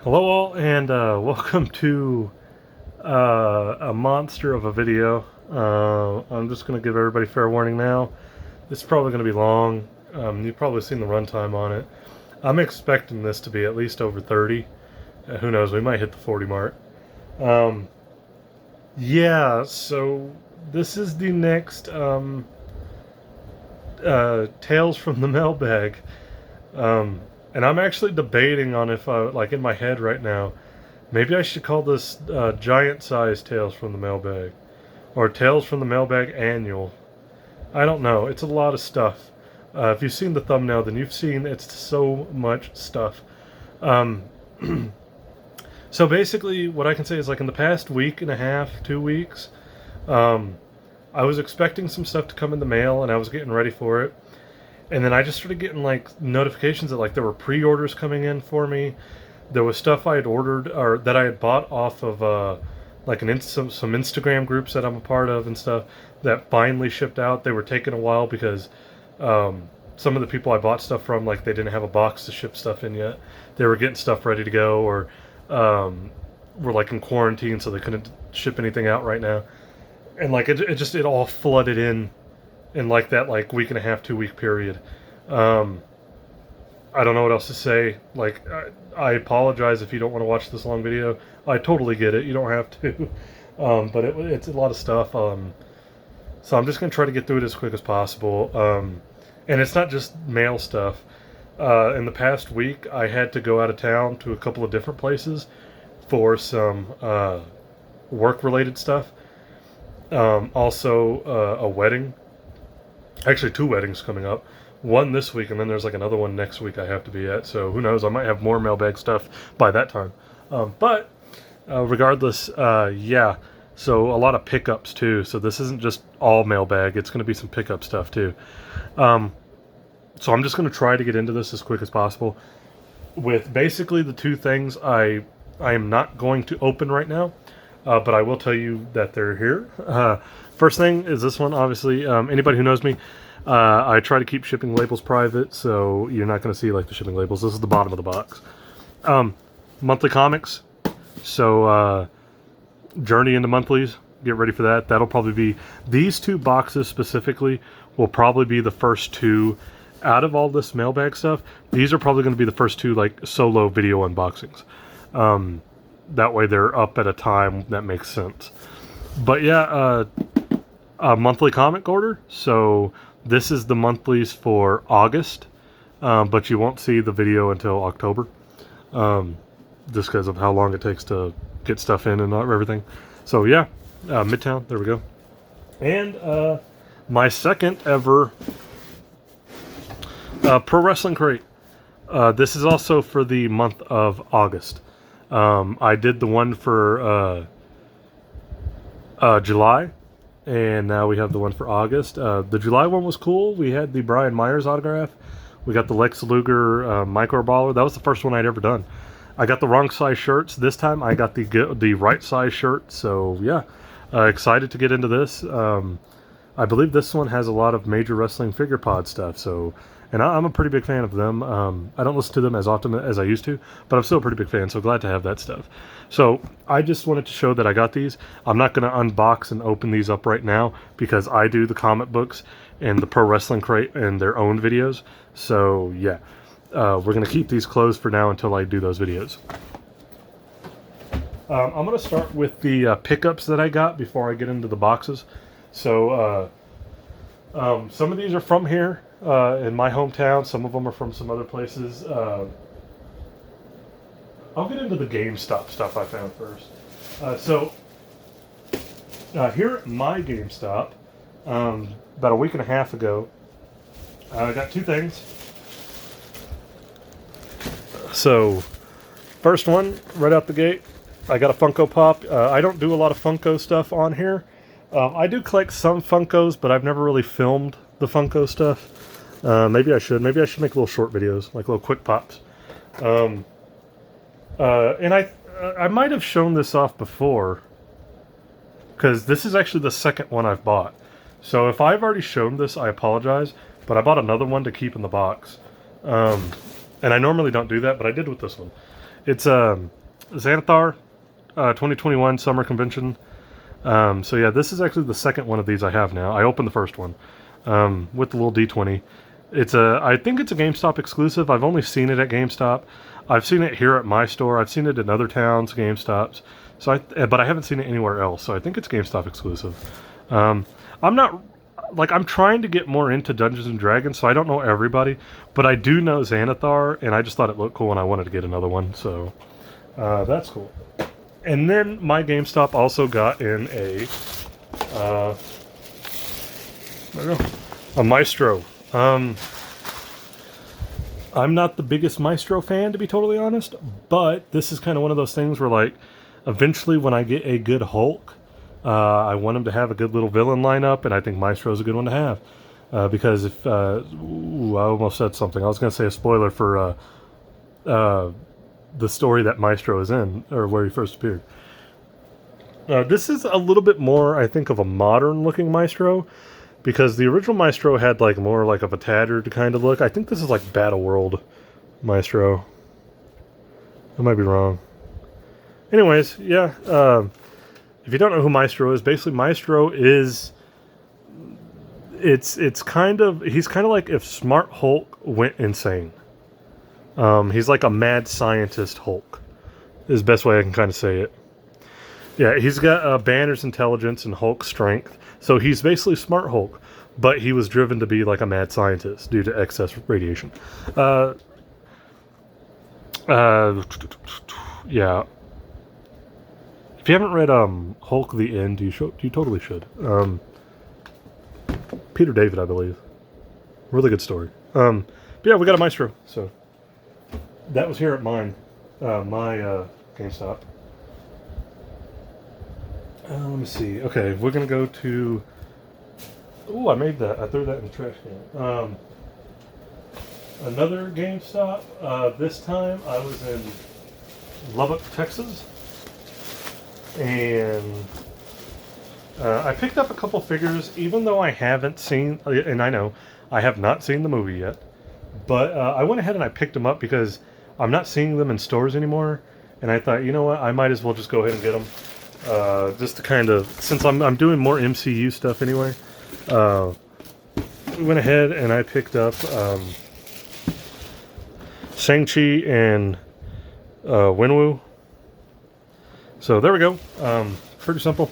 Hello all, and welcome to a monster of a video. I'm just going to give everybody fair warning now. This is probably going to be long. You've probably seen the runtime on it. I'm expecting this to be at least over 30. Who knows, we might hit the 40 mark. Yeah, so this is the next Tales from the Mailbag. And I'm actually debating on if, like in my head right now, maybe I should call this giant size Tales from the Mailbag. Or Tales from the Mailbag Annual. I don't know. It's a lot of stuff. If you've seen the thumbnail, then you've seen it's so much stuff. So basically, what I can say is, like, in the past week and a half, 2 weeks, I was expecting some stuff to come in the mail, and I was getting ready for it. And then I just started getting, like, notifications that, like, there were pre-orders coming in for me. There was stuff I had ordered, or that I had bought off of, like, some Instagram groups that I'm a part of and stuff, that finally shipped out. They were taking a while because some of the people I bought stuff from, like, they didn't have a box to ship stuff in yet. They were getting stuff ready to go, or were, like, in quarantine, so they couldn't ship anything out right now. And, like, it all flooded in like that, like, week and a half, 2 week period. I don't know what else to say. Like, I apologize if you don't want to watch this long video. I totally get it. You don't have to. But it's a lot of stuff. So I'm just going to try to get through it as quick as possible. And it's not just mail stuff. In the past week, I had to go out of town to a couple of different places for some work-related stuff. Also, a wedding. Actually, 2 weddings coming up. One this week, and then there's like another one next week I have to be at. So who knows? I might have more mailbag stuff by that time. But regardless, yeah. So a lot of pickups too. So this isn't just all mailbag. It's going to be some pickup stuff too. So I'm just going to try to get into this as quick as possible. With basically the 2 things I am not going to open right now. But I will tell you that they're here. First thing is this one, obviously. Anybody who knows me, I try to keep shipping labels private, so you're not going to see, like, the shipping labels. This is the bottom of the box. Monthly comics. So, Journey into monthlies. Get ready for that. That'll probably be... These 2 boxes specifically will probably be the first 2 out of all this mailbag stuff. These are probably going to be the first 2, like, solo video unboxings. That way they're up at a time that makes sense. But yeah, a monthly comic order. So this is the monthlies for August, but you won't see the video until October, just because of how long it takes to get stuff in and everything. So yeah, Midtown, there we go. And my second ever Pro Wrestling Crate. This is also for the month of August. I did the one for July, and now we have the one for August. The July one was cool. We had the Brian Myers autograph. We got the Lex Luger micro baller. That was the first one I'd ever done. I got the wrong size shirts. This time I got the right size shirt. So yeah, excited to get into this. I believe this one has a lot of Major Wrestling Figure Pod stuff. So. And I'm a pretty big fan of them. I don't listen to them as often as I used to, but I'm still a pretty big fan, so glad to have that stuff. So I just wanted to show that I got these. I'm not going to unbox and open these up right now because I do the comic books and the Pro Wrestling Crate and their own videos. So yeah, we're going to keep these closed for now until I do those videos. I'm going to start with the pickups that I got before I get into the boxes. So some of these are from here. In my hometown, some of them are from some other places. I'll get into the GameStop stuff I found first. So here at my GameStop, about a week and a half ago, I got 2 things. So first one, right out the gate, I got a Funko Pop. I don't do a lot of Funko stuff on here. I do collect some Funkos, but I've never really filmed the Funko stuff. Maybe I should. Maybe I should make little short videos, like little quick pops. And I might have shown this off before, because this is actually the second one I've bought. So if I've already shown this, I apologize, but I bought another one to keep in the box. And I normally don't do that, but I did with this one. It's Xanathar 2021 Summer Convention. So yeah, this is actually the second one of these I have now. I opened the first one with the little D20. I think it's a GameStop exclusive. I've only seen it at GameStop. I've seen it here at my store. I've seen it in other towns, GameStops. But I haven't seen it anywhere else. So I think it's GameStop exclusive. I'm trying to get more into Dungeons and Dragons, so I don't know everybody, but I do know Xanathar, and I just thought it looked cool, and I wanted to get another one. So that's cool. And then my GameStop also got in a Maestro. I'm not the biggest Maestro fan, to be totally honest, but this is kind of one of those things where, like, eventually when I get a good Hulk, I want him to have a good little villain lineup, and I think Maestro is a good one to have. Because if... I almost said something. I was going to say a spoiler for the story that Maestro is in, or where he first appeared. This is a little bit more, I think, of a modern-looking Maestro, because the original Maestro had like more like of a tattered kind of look. I think this is like Battle World Maestro. I might be wrong. Anyways, yeah. If you don't know who Maestro is, basically Maestro is... He's kind of like if Smart Hulk went insane. He's like a mad scientist Hulk, is the best way I can kind of say it. Yeah, he's got Banner's intelligence and Hulk's strength, so he's basically Smart Hulk, but he was driven to be like a mad scientist due to excess radiation. Yeah. If you haven't read Hulk the End, you totally should. Peter David, I believe. Really good story. But yeah, we got a Maestro, so... That was here at my GameStop. Let me see. Okay, we're going to go to... Ooh, I made that. I threw that in the trash can. Another GameStop. This time I was in Lubbock, Texas. And I picked up a couple figures, even though I haven't seen... And I know, I have not seen the movie yet. But I went ahead and I picked them up because I'm not seeing them in stores anymore. And I thought, you know what, I might as well just go ahead and get them. Just to kind of... Since I'm doing more MCU stuff anyway. We went ahead and I picked up Shang-Chi and Wenwu. So there we go. Pretty simple.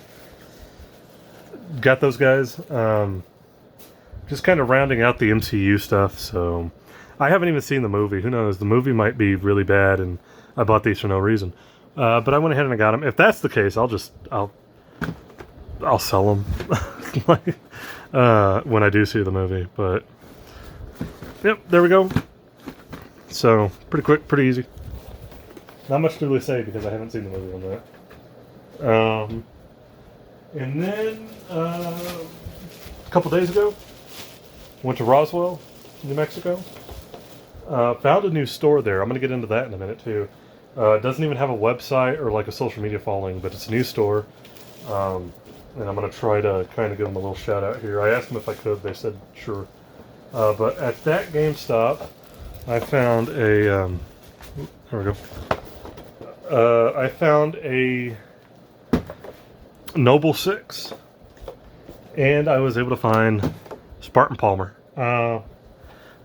Got those guys. Just kind of rounding out the MCU stuff. So I haven't even seen the movie. Who knows? The movie might be really bad, and I bought these for no reason. But I went ahead and I got them. If that's the case, I'll sell them when I do see the movie. But yep, there we go. So pretty quick, pretty easy. Not much to really say because I haven't seen the movie on that. And then a couple days ago, went to Roswell, New Mexico. Found a new store there. I'm going to get into that in a minute too. It doesn't even have a website or like a social media following, but it's a new store. And I'm going to try to kind of give them a little shout out here. I asked them if I could. They said sure. But at that GameStop, I found a... there we go. I found a Noble 6. And I was able to find Spartan Palmer.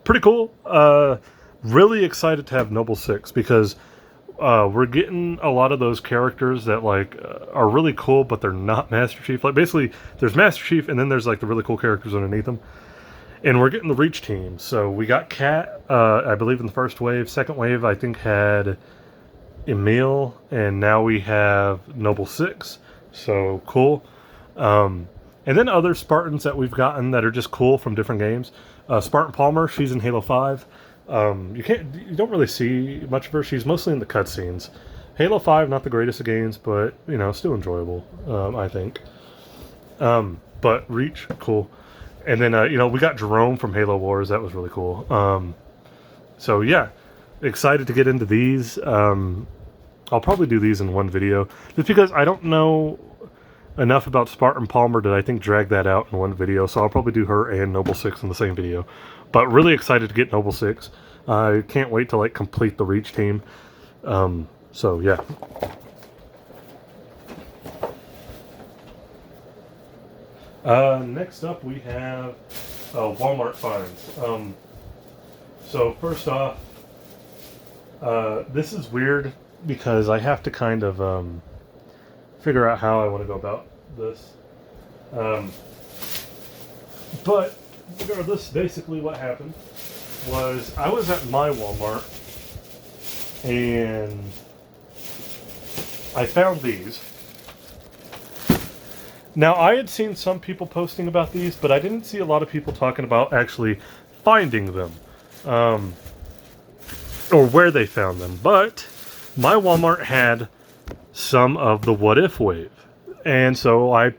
Pretty cool. Really excited to have Noble 6 because we're getting a lot of those characters that like are really cool, but they're not Master Chief. Like basically, there's Master Chief, and then there's like the really cool characters underneath them. And we're getting the Reach team. So we got Cat, I believe in the first wave. Second wave, I think had Emil, and now we have Noble 6. So cool. And then other Spartans that we've gotten that are just cool from different games. Spartan Palmer, she's in Halo 5. You don't really see much of her. She's mostly in the cutscenes. Halo 5, not the greatest of games, but you know, still enjoyable. I think. But Reach, cool. And then you know, we got Jerome from Halo Wars. That was really cool. So yeah, excited to get into these. I'll probably do these in one video, just because I don't know enough about Spartan Palmer that I think drag that out in one video. So I'll probably do her and Noble 6 in the same video. But really excited to get Noble 6. I can't wait to like complete the Reach team. So yeah. Next up we have Walmart finds. So first off, this is weird because I have to kind of figure out how I want to go about this. But regardless, basically what happened was I was at my Walmart and I found these. Now, I had seen some people posting about these, but I didn't see a lot of people talking about actually finding them, or where they found them. But my Walmart had some of the What If wave, and so I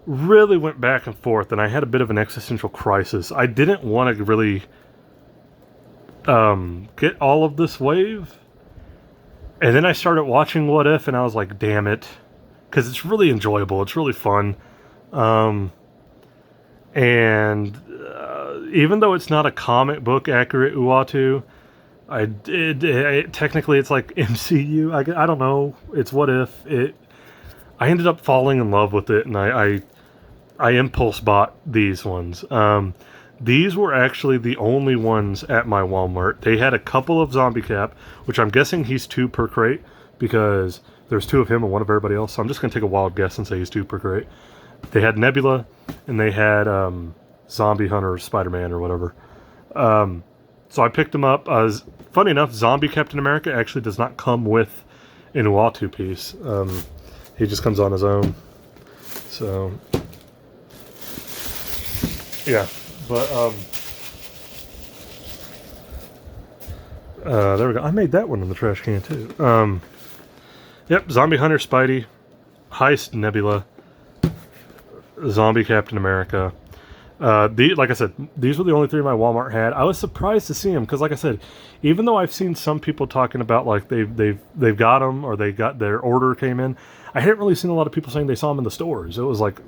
really went back and forth, and I had a bit of an existential crisis. I didn't want to really get all of this wave, and then I started watching What If, and I was like, damn it. Because it's really enjoyable. It's really fun. And even though it's not a comic book accurate Uatu, technically it's like MCU. I don't know. It's What If. I ended up falling in love with it, and I impulse bought these ones. These were actually the only ones at my Walmart. They had a couple of Zombie Cap, which I'm guessing he's 2 per crate, because there's 2 of him and 1 of everybody else. So I'm just going to take a wild guess and say he's 2 per crate. They had Nebula, and they had Zombie Hunter, Spider-Man, or whatever. So I picked them up. Funny enough, Zombie Captain America actually does not come with an Uatu piece. He just comes on his own. So, yeah. But, there we go. I made that one in the trash can, too. Yep, Zombie Hunter, Spidey, Heist, Nebula, Zombie Captain America. Like I said, these were the only 3 my Walmart had. I was surprised to see them because, like I said, even though I've seen some people talking about like they've got them or they got their order came in, I hadn't really seen a lot of people saying they saw them in the stores. It was like,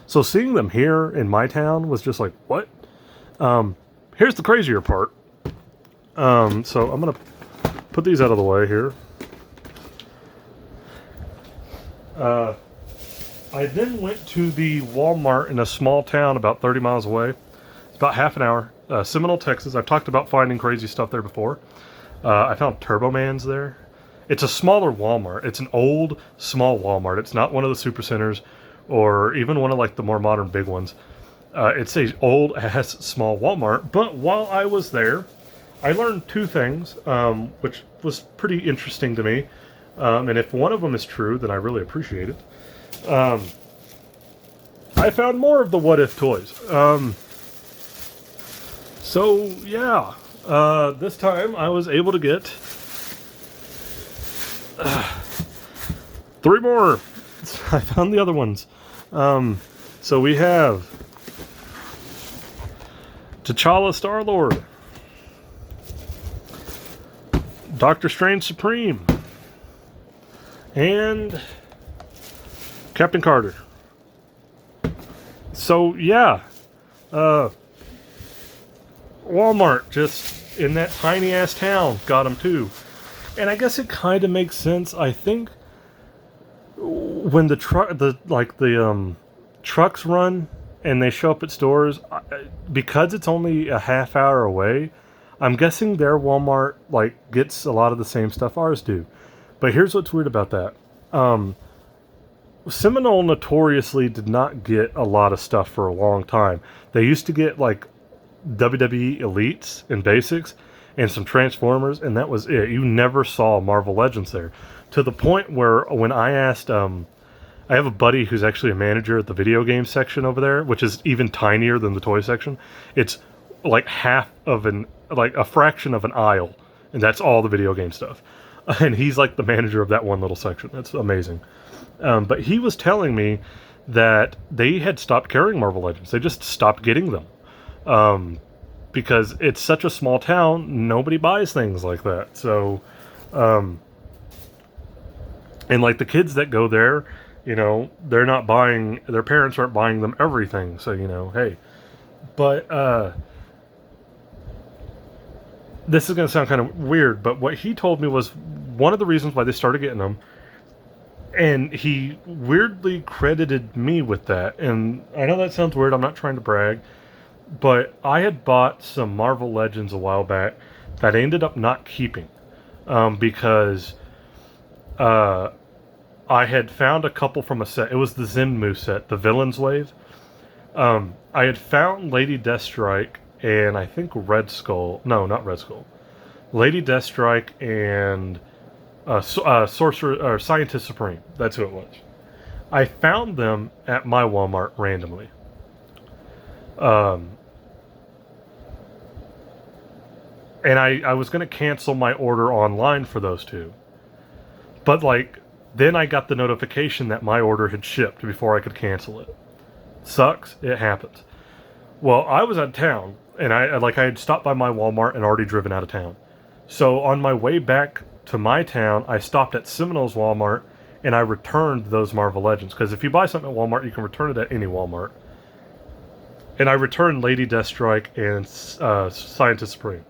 so seeing them here in my town was just like, what? Here's the crazier part. So I'm gonna put these out of the way here. I then went to the Walmart in a small town about 30 miles away. It's about half an hour. Seminole, Texas. I've talked about finding crazy stuff there before. I found Turbomans there. It's a smaller Walmart. It's an old, small Walmart. It's not one of the super centers or even one of like the more modern big ones. It's a old-ass small Walmart. But while I was there, I learned 2 things, which was pretty interesting to me. And if one of them is true, then I really appreciate it. I found more of the What If toys. So, yeah. This time I was able to get 3 more. I found the other ones. So we have T'Challa Star-Lord, Doctor Strange Supreme, and Captain Carter. So yeah, Walmart just in that tiny ass town got them too, and I guess it kind of makes sense. I think when the trucks run and they show up at stores, because it's only a half hour away, I'm guessing their Walmart like gets a lot of the same stuff ours do. But here's what's weird about that. Seminole notoriously did not get a lot of stuff for a long time. They used to get like WWE Elites and Basics and some Transformers, and that was it. You never saw Marvel Legends there. To the point where when I asked, I have a buddy who's actually a manager at the video game section over there, which is even tinier than the toy section. It's like a fraction of an aisle, and that's all the video game stuff. And he's like the manager of that one little section. That's amazing. But he was telling me that they had stopped carrying Marvel Legends. They just stopped getting them. Because it's such a small town, nobody buys things like that. So, and like the kids that go there, you know, they're not buying, their parents aren't buying them everything. So, you know, hey. But, this is going to sound kind of weird, but what he told me was one of the reasons why they started getting them. And he weirdly credited me with that. And I know that sounds weird. I'm not trying to brag. But I had bought some Marvel Legends a while back that I ended up not keeping. Because I had found a couple from a set. It was the Zenmu set, the Villains Wave. I had found Lady Deathstrike and I think Red Skull. No, not Red Skull. Lady Deathstrike and Sorcerer or Scientist Supreme. That's who it was. I found them at my Walmart randomly. And I was going to cancel my order online for those two. But, like, then I got the notification that my order had shipped before I could cancel it. Sucks. It happens. Well, I was out of town, and I had stopped by my Walmart and already driven out of town. So, on my way back to my town, I stopped at Seminole's Walmart, and I returned those Marvel Legends. Because if you buy something at Walmart, you can return it at any Walmart. And I returned Lady Deathstrike and Scientist Supreme.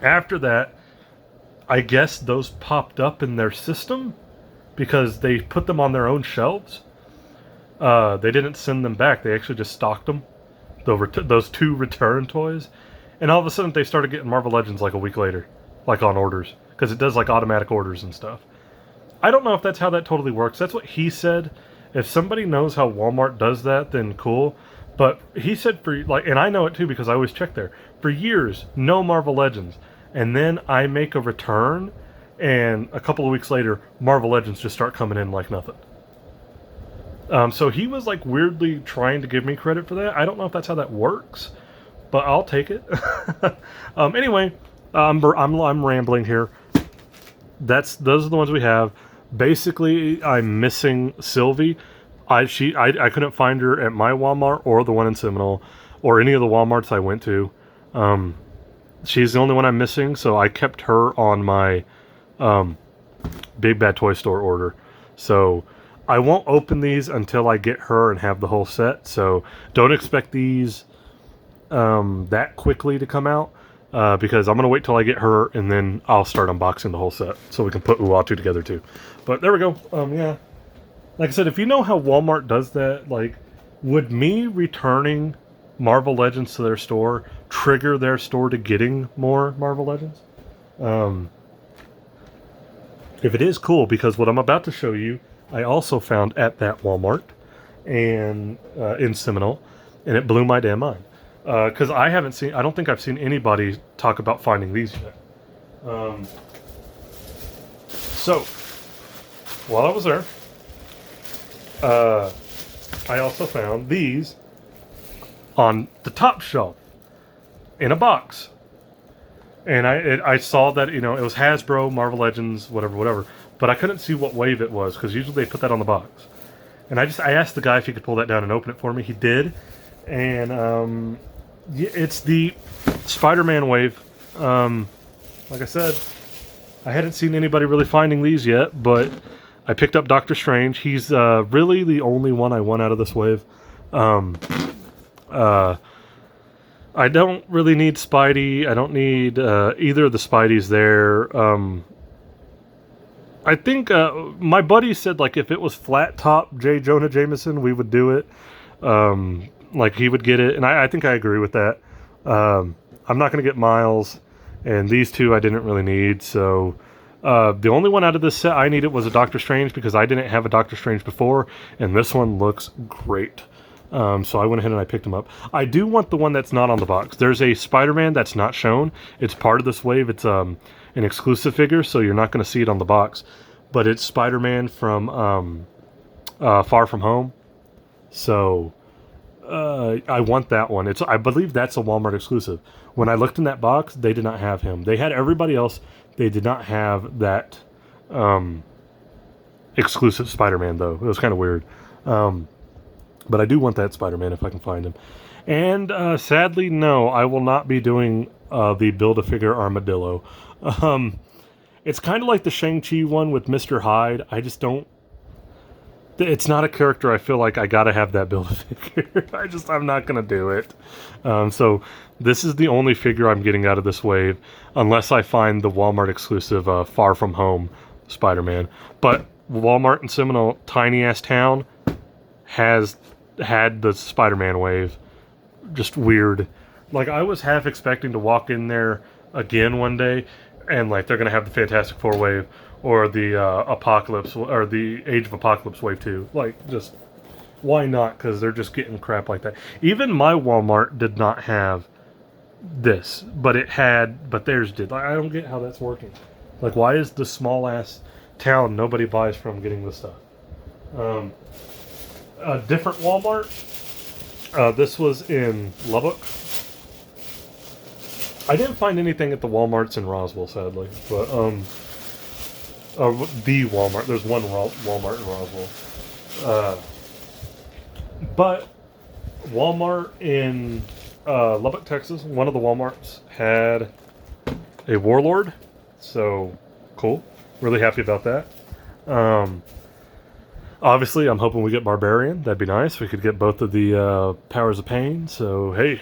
After that, I guess those popped up in their system because they put them on their own shelves. They didn't send them back. They actually just stocked them, those two return toys. And all of a sudden, they started getting Marvel Legends like a week later, like on orders, because it does like automatic orders and stuff. I don't know if that's how that totally works. That's what he said. If somebody knows how Walmart does that, then cool. But he said and I know it too because I always check there. For years, no Marvel Legends. And then I make a return, and a couple of weeks later, Marvel Legends just start coming in like nothing. So he was like weirdly trying to give me credit for that. I don't know if that's how that works, but I'll take it. Anyway, I'm rambling here. Those are the ones we have. Basically, I'm missing Sylvie. I couldn't find her at my Walmart or the one in Seminole or any of the Walmarts I went to. She's the only one I'm missing, so I kept her on my Big Bad Toy Store order. So I won't open these until I get her and have the whole set. So don't expect these that quickly to come out because I'm going to wait till I get her and then I'll start unboxing the whole set so we can put Uatu together too. But there we go. Yeah. Like I said, if you know how Walmart does that, like, would me returning Marvel Legends to their store trigger their store to getting more Marvel Legends? If it is, cool, because what I'm about to show you, I also found at that Walmart and in Seminole, and it blew my damn mind. Because I don't think I've seen anybody talk about finding these yet. So, while I was there, I also found these on the top shelf in a box. And I saw that, it was Hasbro, Marvel Legends, whatever. But I couldn't see what wave it was, because usually they put that on the box. And I asked the guy if he could pull that down and open it for me. He did. And it's the Spider-Man wave. Like I said, I hadn't seen anybody really finding these yet, but I picked up Doctor Strange. He's really the only one I want out of this wave. I don't really need Spidey. I don't need either of the Spideys there. I think my buddy said, like, if it was flat top J. Jonah Jameson, we would do it. Like, he would get it. And I think I agree with that. I'm not going to get Miles. And these two I didn't really need. So the only one out of this set I needed was a Doctor Strange because I didn't have a Doctor Strange before. And this one looks great. So I went ahead and I picked them up. I do want the one that's not on the box. There's a Spider-Man that's not shown. It's part of this wave. It's an exclusive figure, so you're not going to see it on the box. But it's Spider-Man from Far From Home. So I want that one. I believe that's a Walmart exclusive. When I looked in that box, they did not have him. They had everybody else. They did not have that exclusive Spider-Man, though. It was kind of weird. But I do want that Spider-Man if I can find him. And sadly, no, I will not be doing the Build-A-Figure Armadillo. It's kind of like the Shang-Chi one with Mr. Hyde. I just don't... It's not a character I feel like I gotta have that Build-A-Figure. I'm not gonna do it. So this is the only figure I'm getting out of this wave, unless I find the Walmart exclusive Far From Home Spider-Man. But Walmart in Seminole, tiny ass town, has had the Spider-Man wave. Just weird. Like, I was half expecting to walk in there again one day, and like they're gonna have the Fantastic Four wave or the Apocalypse or the Age of Apocalypse wave 2. Like, just why not? Because they're just getting crap like that. Even my Walmart did not have this, but theirs did. Like, I don't get how that's working. Like, why is the small ass town nobody buys from getting this stuff? A different Walmart. This was in Lubbock. I didn't find anything at the Walmarts in Roswell, sadly. But, the Walmart. There's one Walmart in Roswell. But Walmart in Lubbock, Texas, one of the Walmarts had a Warlord. So, cool. Really happy about that. Obviously, I'm hoping we get Barbarian. That'd be nice. We could get both of the Powers of Pain. So, hey.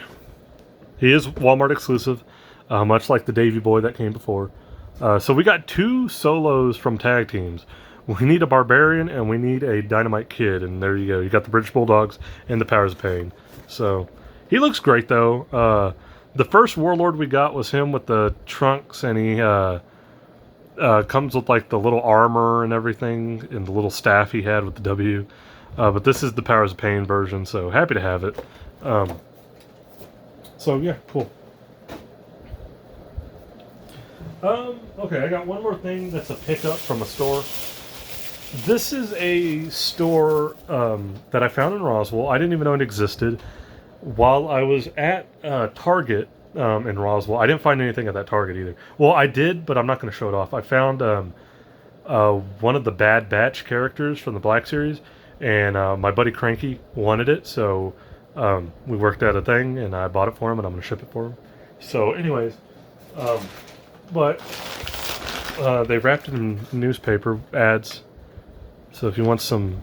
He is Walmart exclusive, much like the Davy Boy that came before. So we got 2 solos from tag teams. We need a Barbarian and we need a Dynamite Kid. And there you go. You got the British Bulldogs and the Powers of Pain. So, he looks great, though. The first Warlord we got was him with the trunks, and he comes with like the little armor and everything, and the little staff he had with the W. But this is the Powers of Pain version, so happy to have it. So yeah, cool. Okay, I got one more thing that's a pickup from a store. This is a store that I found in Roswell. I didn't even know it existed. While I was at Target in Roswell, I didn't find anything at that Target either. Well, I did, but I'm not going to show it off. I found one of the Bad Batch characters from the Black Series, and my buddy Cranky wanted it, so we worked out a thing, and I bought it for him, and I'm going to ship it for him. So, anyways, but they wrapped it in newspaper ads. So if you want some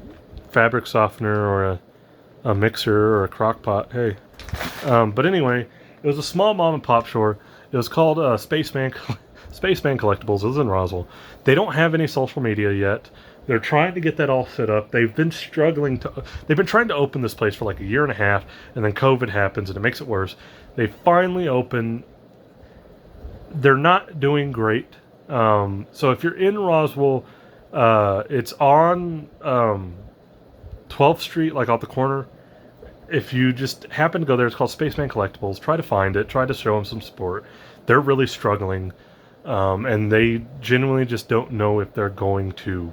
fabric softener or a mixer or a crock pot, hey. But anyway, it was a small mom and pop store. It was called Spaceman Collectibles. It was in Roswell. They don't have any social media yet. They're trying to get that all set up. They've been trying to open this place for like a year and a half, and then COVID happens and it makes it worse. They finally open. They're not doing great. So if you're in Roswell, it's on 12th Street, like off the corner. If you just happen to go there, it's called Spaceman Collectibles. Try to find it. Try to show them some support. They're really struggling, and they genuinely just don't know if they're going to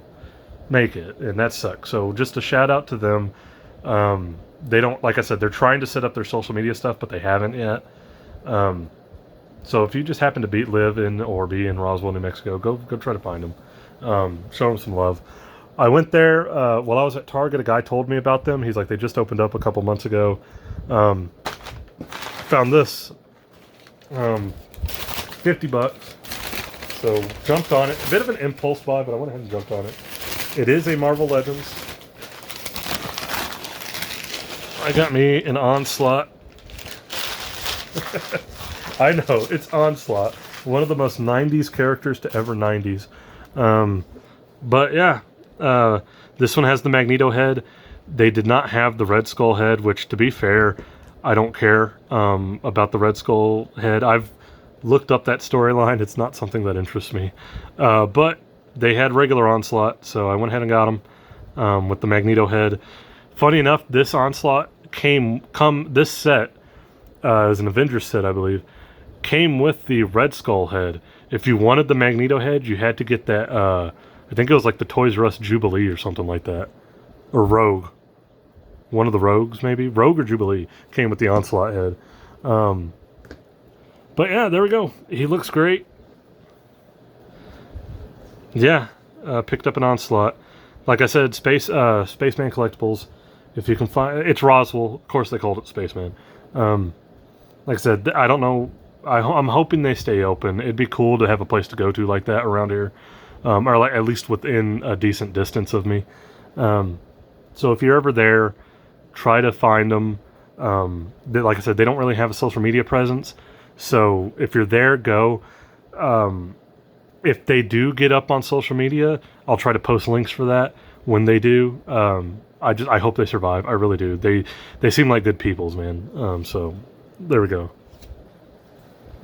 make it, and that sucks. So just a shout out to them. They don't, like I said, they're trying to set up their social media stuff, but they haven't yet. So if you just happen to live in or be in Roswell, New Mexico, go try to find them. Show them some love. I went there while I was at Target. A guy told me about them. He's like, they just opened up a couple months ago. Found this, $50. So jumped on it. A bit of an impulse buy, but I went ahead and jumped on it. It is a Marvel Legends. I got me an Onslaught. I know, it's Onslaught. One of the most 90s characters to ever 90s. But yeah, this one has the Magneto head. They did not have the Red Skull head, which, to be fair, I don't care about the Red Skull head. I've looked up that storyline. It's not something that interests me. But they had regular Onslaught, so I went ahead and got them with the Magneto head. Funny enough, this Onslaught this set, it was an Avengers set, I believe, came with the Red Skull head. If you wanted the Magneto head, you had to get that, I think it was like the Toys R Us Jubilee or something like that. Or Rogue. One of the Rogues, maybe? Rogue or Jubilee came with the Onslaught head. But yeah, there we go. He looks great. Yeah, picked up an Onslaught. Like I said, Spaceman Collectibles. If you can find it's Roswell. Of course, they called it Spaceman. Like I said, I don't know. I'm hoping they stay open. It'd be cool to have a place to go to like that around here, or like at least within a decent distance of me. So if you're ever there, try to find them. Like I said, they don't really have a social media presence. So if you're there, go. If they do get up on social media, I'll try to post links for that when they do. I hope they survive. I really do. They seem like good peoples, man. So there we go.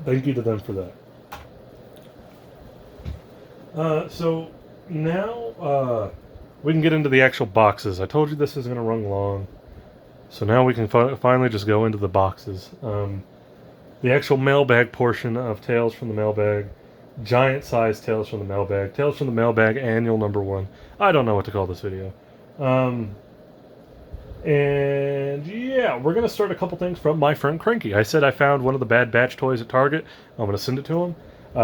Thank you to them for that. So now we can get into the actual boxes. I told you this is going to run long. So now we can finally just go into the boxes. The actual mailbag portion of Tales from the Mailbag. Giant size Tales from the Mailbag. Tales from the Mailbag annual number 1. I don't know what to call this video. And yeah, we're going to start a couple things from my friend Cranky. I said I found one of the Bad Batch toys at Target. I'm going to send it to him.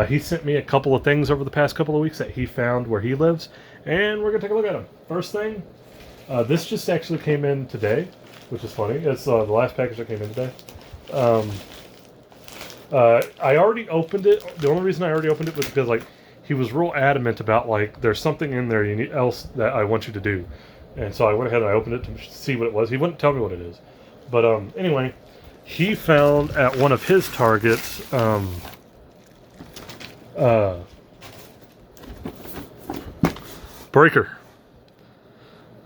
He sent me a couple of things over the past couple of weeks that he found where he lives. And we're going to take a look at them. First thing, this just actually came in today, which is funny. It's the last package that came in today. I already opened it. The only reason I already opened it was because, like, he was real adamant about, like, there's something in there else that I want you to do. And so I went ahead and I opened it to see what it was. He wouldn't tell me what it is. But anyway, he found at one of his Targets Breaker.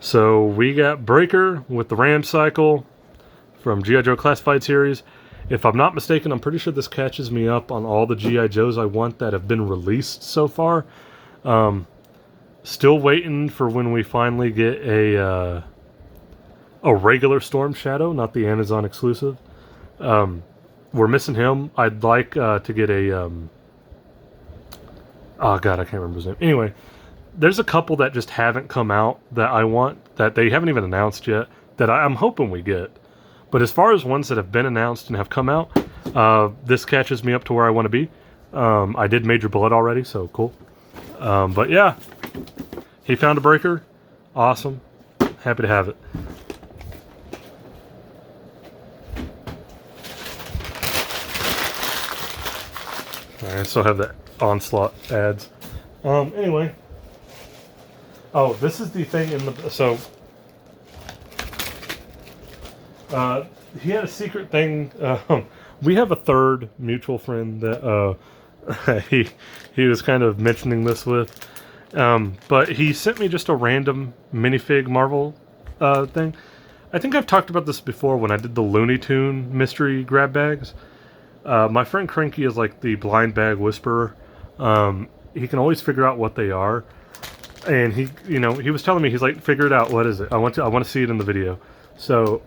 So we got Breaker with the Ram Cycle from G.I. Joe Classified Series. If I'm not mistaken, I'm pretty sure this catches me up on all the G.I. Joes I want that have been released so far. Still waiting for when we finally get a regular Storm Shadow, not the Amazon exclusive. We're missing him. I'd like to get a... oh, God, I can't remember his name. Anyway, there's a couple that just haven't come out that I want, that they haven't even announced yet, that I'm hoping we get. But as far as ones that have been announced and have come out, this catches me up to where I want to be. I did Major Blood already, so cool. But yeah, he found a Breaker. Awesome. Happy to have it. I still have the Onslaught ads. Anyway. Oh, this is the thing in the... So... he had a secret thing. We have a third mutual friend that he was kind of mentioning this with. But he sent me just a random minifig Marvel thing. I think I've talked about this before when I did the Looney Tune mystery grab bags. My friend Cranky is like the blind bag whisperer. He can always figure out what they are. And he was telling me, he's like, figure it out. What is it? I want to see it in the video. So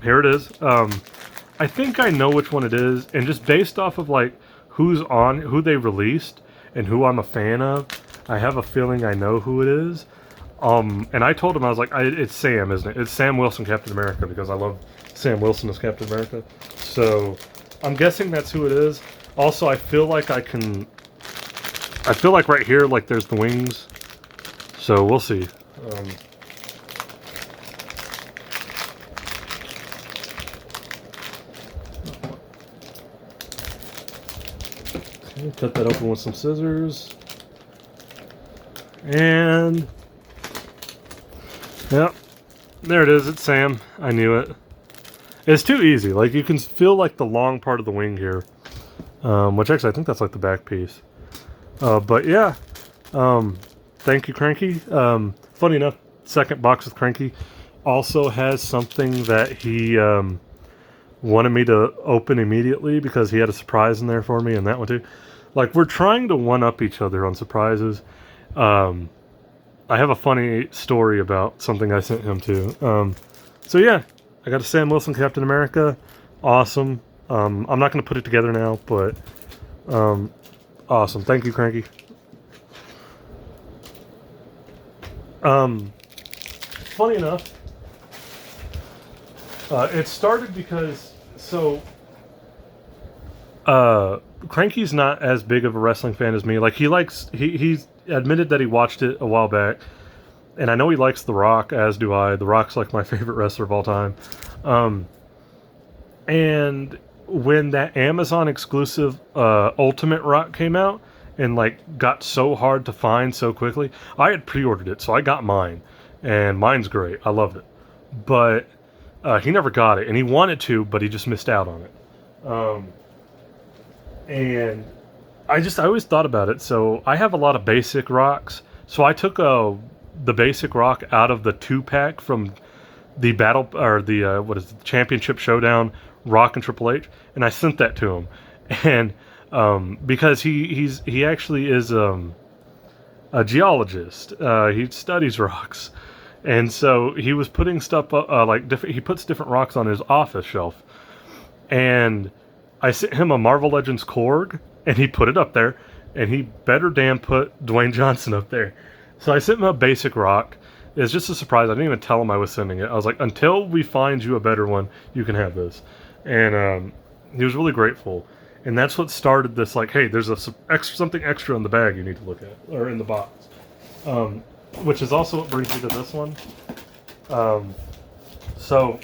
here it is. I think I know which one it is, and just based off of like who they released and who I'm a fan of, I have a feeling I know who it is. And I told him, I was like, it's Sam, isn't it? It's Sam Wilson, Captain America, because I love Sam Wilson as Captain America. So I'm guessing that's who it is. Also, I feel like right here, like there's the wings. So we'll see. Cut that open with some scissors. And yep, there it is. It's Sam. I knew it. It's too easy. Like, you can feel like the long part of the wing here, which actually I think that's like the back piece. But yeah, thank you, Cranky. Funny enough, second box with Cranky also has something that he wanted me to open immediately because he had a surprise in there for me, and that one too. Like, we're trying to one-up each other on surprises. I have a funny story about something I sent him to. So yeah, I got a Sam Wilson Captain America. Awesome. I'm not going to put it together now, but awesome. Thank you, Cranky. Funny enough, it started because, so, Cranky's not as big of a wrestling fan as me. Like, he's admitted that he watched it a while back, and I know he likes The Rock, as do I. The Rock's like my favorite wrestler of all time. And when that Amazon exclusive Ultimate Rock came out and like got so hard to find so quickly, I had pre-ordered it, so I got mine. and mine's great. I loved it, but he never got it, and he wanted to, but he just missed out on it. And I always thought about it. So I have a lot of basic rocks. So I took the basic rock out of the 2-pack from the battle, or the Championship Showdown Rock and Triple H, and I sent that to him. And because he actually is a geologist, he studies rocks, and so he was putting stuff like different. He puts different rocks on his office shelf, and I sent him a Marvel Legends Korg, and he put it up there, and he better damn put Dwayne Johnson up there. So I sent him a basic rock. It's just a surprise. I didn't even tell him I was sending it. I was like, until we find you a better one, you can have this. And he was really grateful. And that's what started this, like, hey, there's something extra in the bag you need to look at, or in the box. Which is also what brings me to this one. So,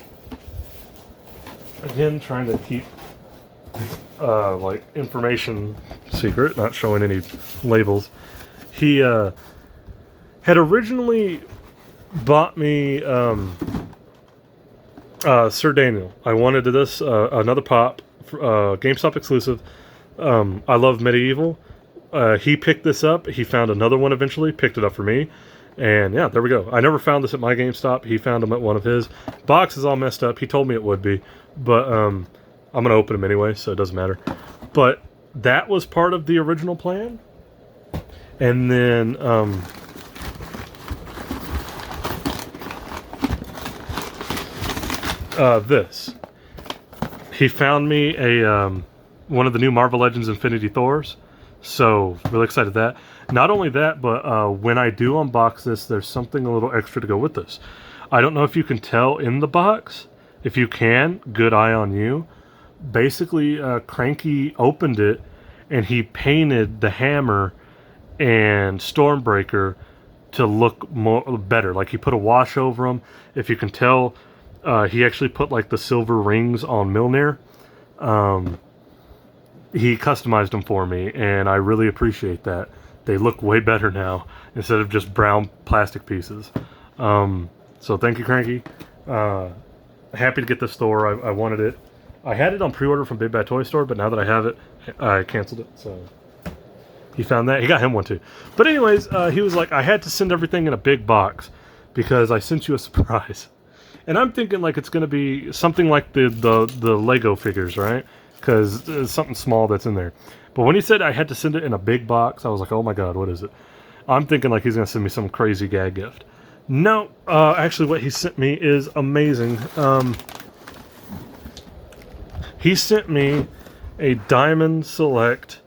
again, trying to keep like information secret, not showing any labels. He had originally bought me Sir Daniel. I wanted this another pop, GameStop exclusive. I love Medieval. He picked this up. He found another one eventually, picked it up for me. And yeah, there we go. I never found this at my GameStop. He found them at one of his. Box is all messed up. He told me it would be. But I'm going to open them anyway, so it doesn't matter. But that was part of the original plan. And then this. He found me a one of the new Marvel Legends Infinity Thors. So, really excited that. Not only that, but when I do unbox this, there's something a little extra to go with this. I don't know if you can tell in the box. If you can, good eye on you. Basically, Cranky opened it, and he painted the hammer and Stormbreaker to look better. Like, he put a wash over them. If you can tell, he actually put, like, the silver rings on Mjolnir. He customized them for me, and I really appreciate that. They look way better now, instead of just brown plastic pieces. So thank you, Cranky. Happy to get this Thor. I wanted it. I had it on pre-order from Big Bad Toy Store, but now that I have it, I canceled it. So he found that. He got him one too. But anyways, he was like, I had to send everything in a big box because I sent you a surprise. And I'm thinking like it's going to be something like the Lego figures, right? Because there's something small that's in there. But when he said I had to send it in a big box, I was like, oh my god, what is it? I'm thinking like he's going to send me some crazy gag gift. No, actually what he sent me is amazing. He sent me a Diamond Select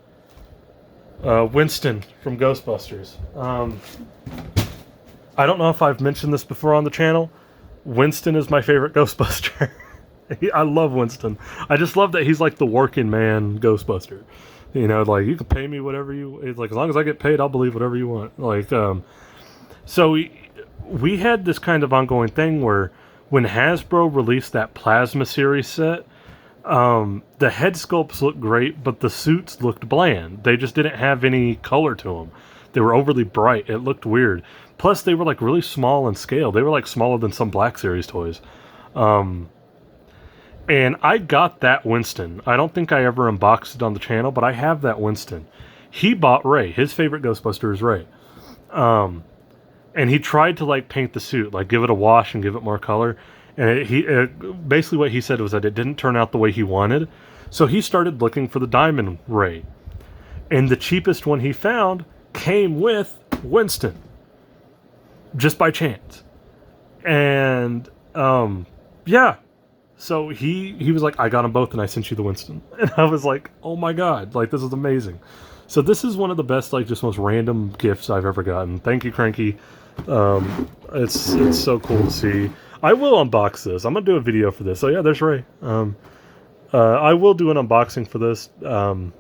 Winston from Ghostbusters. I don't know if I've mentioned this before on the channel. Winston is my favorite Ghostbuster. I love Winston. I just love that he's like the working man Ghostbuster. You know, like, you can pay me whatever you... It's like, as long as I get paid, I'll believe whatever you want. Like, so we had this kind of ongoing thing where when Hasbro released that Plasma series set, the head sculpts looked great, but the suits looked bland. They just didn't have any color to them. They were overly bright. It looked weird. Plus, they were like really small in scale. They were like smaller than some Black Series toys. And I got that Winston. I don't think I ever unboxed it on the channel, but I have that Winston. He bought Ray. His favorite Ghostbuster is Ray. And he tried to like paint the suit, like give it a wash and give it more color. And basically what he said was that it didn't turn out the way he wanted. So he started looking for the Diamond Ray. And the cheapest one he found came with Winston. Just by chance. And, yeah. So he was like, I got them both and I sent you the Winston. And I was like, oh my god, like, this is amazing. So this is one of the best, like, just most random gifts I've ever gotten. Thank you, Cranky. It's so cool to see. I will unbox this. I'm going to do a video for this. So yeah, there's Ray. I will do an unboxing for this. Because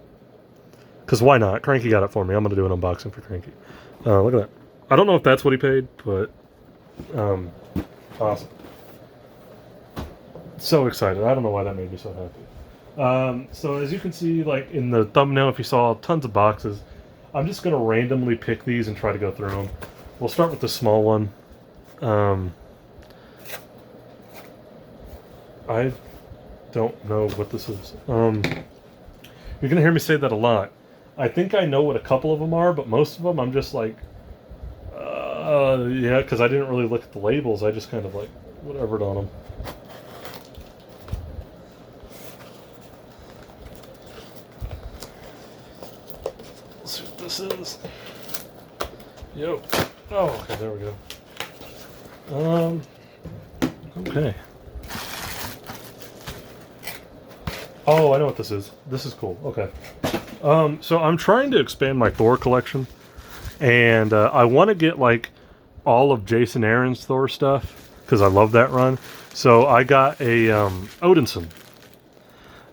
why not? Cranky got it for me. I'm going to do an unboxing for Cranky. Look at that. I don't know if that's what he paid, but awesome. So excited. I don't know why that made me so happy. So as you can see, like in the thumbnail, if you saw tons of boxes, I'm just going to randomly pick these and try to go through them. We'll start with the small one. I don't know what this is. You're gonna hear me say that a lot. I think I know what a couple of them are, but most of them I'm just like, yeah, because I didn't really look at the labels. I just kind of like whatevered on them. Let's see what this is. Yo. Oh, okay, there we go. Okay. Oh, I know what this is. This is cool. Okay. So I'm trying to expand my Thor collection, and I want to get like all of Jason Aaron's Thor stuff because I love that run. So I got a Odinson.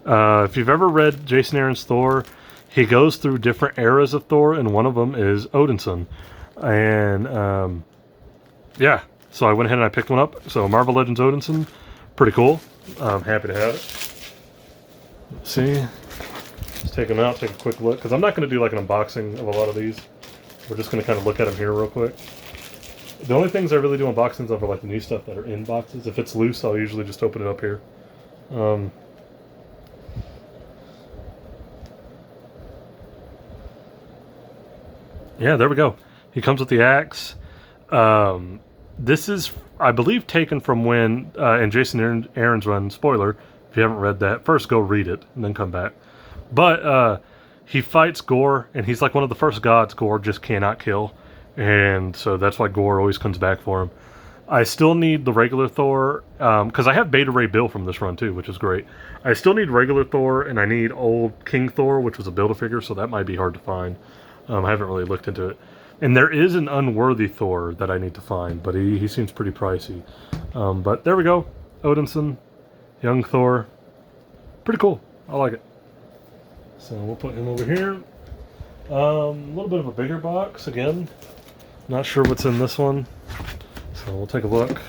If you've ever read Jason Aaron's Thor, he goes through different eras of Thor, and one of them is Odinson. And yeah, so I went ahead and I picked one up. So Marvel Legends Odinson, pretty cool. I'm happy to have it. Let's see, let's take them out, take a quick look, because I'm not going to do like an unboxing of a lot of these. We're just going to kind of look at them here real quick. The only things I really do unboxings of are like the new stuff that are in boxes. If it's loose, I'll usually just open it up here. Yeah, there we go. He comes with the axe. This is, I believe, taken from when, in Jason Aaron's run, spoiler, if you haven't read that, first go read it, and then come back. But he fights Gore, and he's like one of the first gods Gore just cannot kill. And so that's why Gore always comes back for him. I still need the regular Thor, because I have Beta Ray Bill from this run too, which is great. I still need regular Thor, and I need old King Thor, which was a Build-A-Figure, so that might be hard to find. I haven't really looked into it. And there is an unworthy Thor that I need to find, but he seems pretty pricey. But there we go. Odinson, young Thor. Pretty cool. I like it. So we'll put him over here. A little bit of a bigger box again. Not sure what's in this one. So we'll take a look.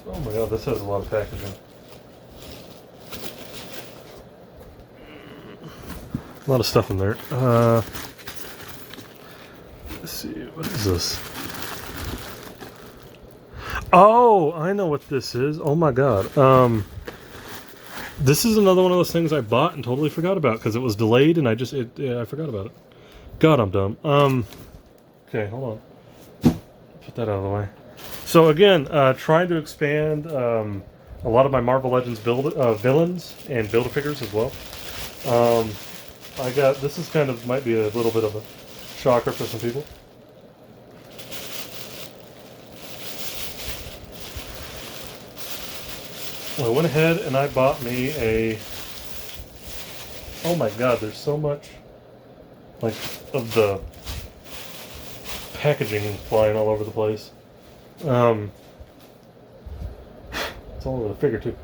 Oh my god, this has a lot of packaging. A lot of stuff in there. Let's see, what is this? Oh, I know what this is. Oh my god. This is another one of those things I bought and totally forgot about because it was delayed and I forgot about it. God, I'm dumb. Okay, hold on. Put that out of the way. So again, trying to expand a lot of my Marvel Legends villains and Build-A-Figures as well. I got, this is kind of, might be a little bit of a shocker for some people. I went ahead and I bought me a, oh my god, there's so much, like, of the packaging flying all over the place. It's all over the figure too.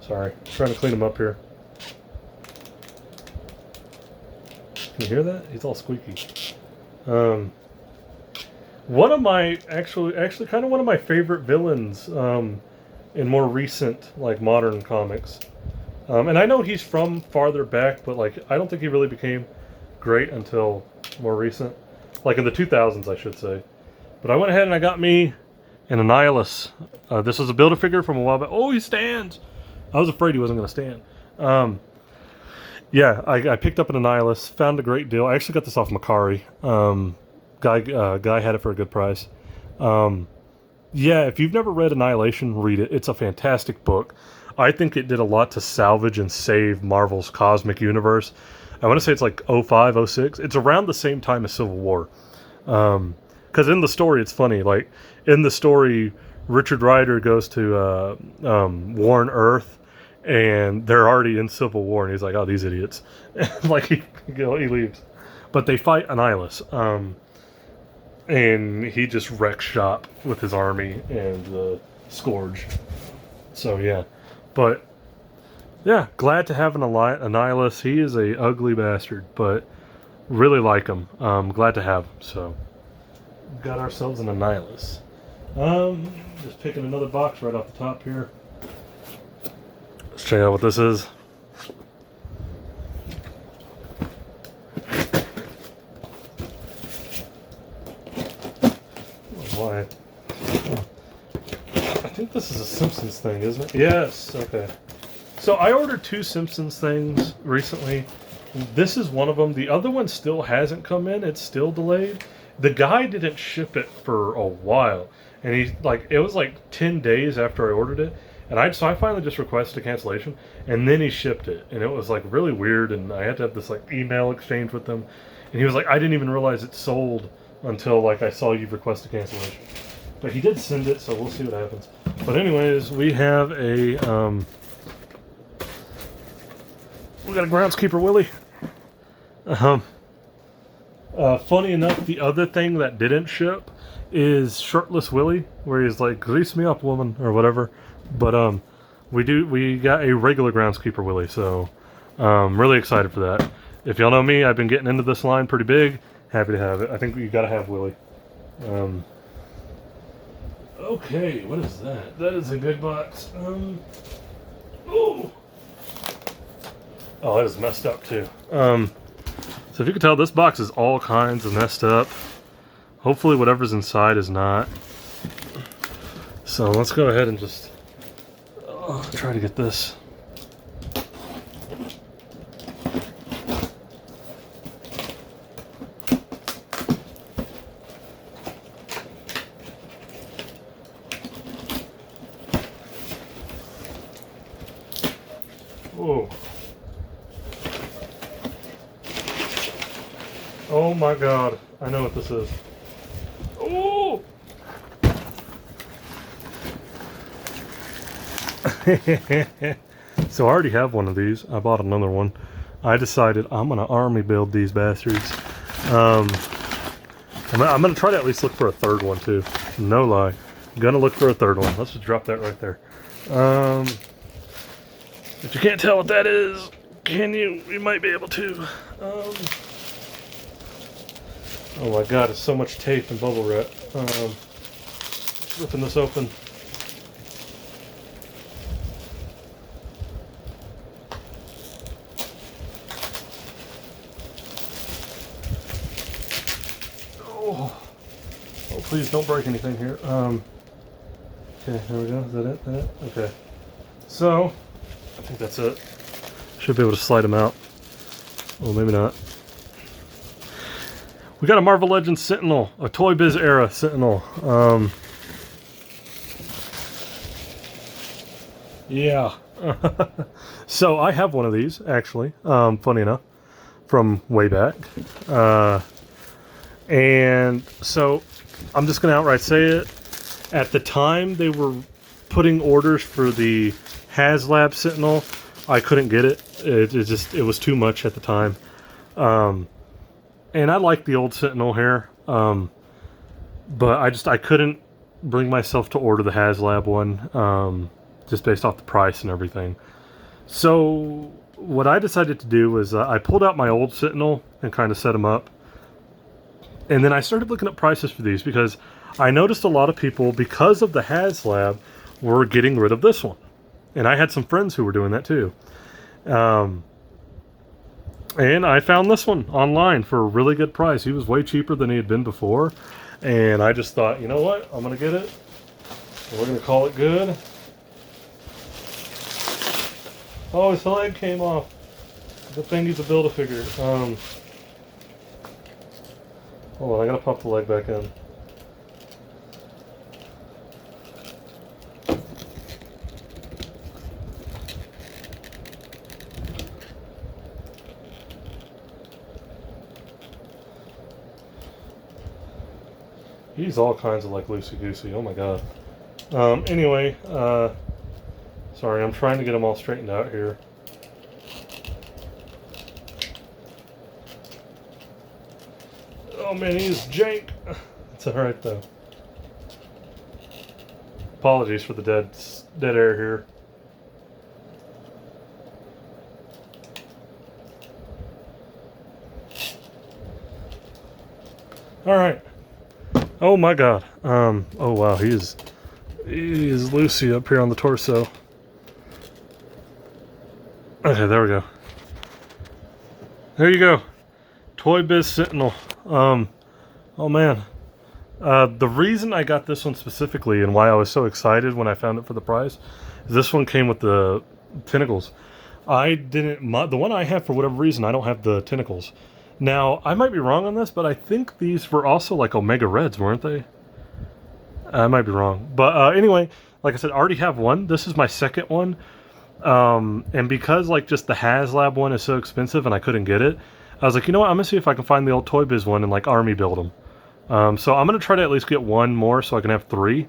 Sorry, trying to clean them up here. Can you hear that? He's all squeaky. One of my actually kind of one of my favorite villains in more recent like modern comics. And I know he's from farther back, but like I don't think he really became great until more recent, like in the 2000s, I should say. But I went ahead and I got me an Annihilus. This was a Build-A-Figure from a while back. Oh, he stands! I was afraid he wasn't going to stand. Yeah, I picked up an Annihilus, found a great deal. I actually got this off Macari. Guy had it for a good price. Yeah, if you've never read Annihilation, read it. It's a fantastic book. I think it did a lot to salvage and save Marvel's cosmic universe. I want to say it's like 05, 06. It's around the same time as Civil War. Because in the story, it's funny. Like, in the story, Richard Rider goes to warn Earth, and they're already in Civil War, and he's like, oh, these idiots. Like, he leaves. But they fight Annihilus. And he just wrecks shop with his army and the Scourge. So, yeah. But, yeah, glad to have an Annihilus. He is a ugly bastard, but really like him. Glad to have him. So, got ourselves an Annihilus. Just picking another box right off the top here. Let's check out what this is. Why? I think this is a Simpsons thing, isn't it? Yes, okay. So I ordered 2 Simpsons things recently. This is one of them. The other one still hasn't come in. It's still delayed. The guy didn't ship it for a while. And it was like 10 days after I ordered it. And so I finally just requested a cancellation. And then he shipped it. And it was like really weird. And I had to have this like email exchange with him. And he was like, I didn't even realize it sold until like I saw you request a cancellation. But he did send it, so we'll see what happens. But anyways, we have a we got a groundskeeper Willie. Funny enough, the other thing that didn't ship is Shirtless Willie, where he's like, "Grease me up, woman," or whatever. But we got a regular groundskeeper Willie, so really excited for that. If y'all know me, I've been getting into this line pretty big. Happy to have it. I think you gotta have Willie. Okay, what is that? That is a big box. Ooh. Oh, that is messed up too. So if you can tell, this box is all kinds of messed up. Hopefully whatever's inside is not. So let's go ahead and just try to get this. Whoa. Oh my god, I know what this is. Oh! So I already have one of these. I bought another one. I decided I'm gonna army build these bastards. I'm gonna try to at least look for a third one too. No lie. Gonna look for a third one. Let's just drop that right there. If you can't tell what that is, can you? You might be able to. Oh my god, it's so much tape and bubble wrap. Ripping this open. Oh, please don't break anything here. Okay, there we go. Is that it? Okay. So, I think that's it. Should be able to slide them out. Well, maybe not. We got a Marvel Legends Sentinel, a Toy Biz era Sentinel. Yeah. So I have one of these, actually, funny enough, from way back. And so I'm just going to outright say it. At the time they were putting orders for the HasLab Sentinel, I couldn't get it. It was too much at the time. And I like the old Sentinel here, but I couldn't bring myself to order the HasLab one, just based off the price and everything. So what I decided to do was I pulled out my old Sentinel and kind of set them up. And then I started looking at prices for these because I noticed a lot of people, because of the HasLab, were getting rid of this one. And I had some friends who were doing that too. And I found this one online for a really good price. He was way cheaper than he had been before. And I just thought, you know what? I'm going to get it. And we're going to call it good. Oh, his leg came off. Good thing he's a Build-A-Figure. Hold on, I got to pop the leg back in. He's all kinds of like loosey-goosey. Oh my god. Anyway, sorry, I'm trying to get them all straightened out here. Oh man, he's jank. It's alright though. Apologies for the dead air here. Alright. Oh my god. Oh wow, he is Lucy up here on the torso. Okay, there we go. There you go. Toy Biz Sentinel. Oh man. The reason I got this one specifically and why I was so excited when I found it for the price is this one came with the tentacles. I didn't... the one I have, for whatever reason, I don't have the tentacles. Now, I might be wrong on this, but I think these were also like Omega Reds, weren't they? I might be wrong. But anyway, like I said, I already have one. This is my second one. And because like just the HasLab one is so expensive and I couldn't get it, I was like, you know what, I'm going to see if I can find the old Toy Biz one and like army build them. So I'm going to try to at least get one more so I can have 3.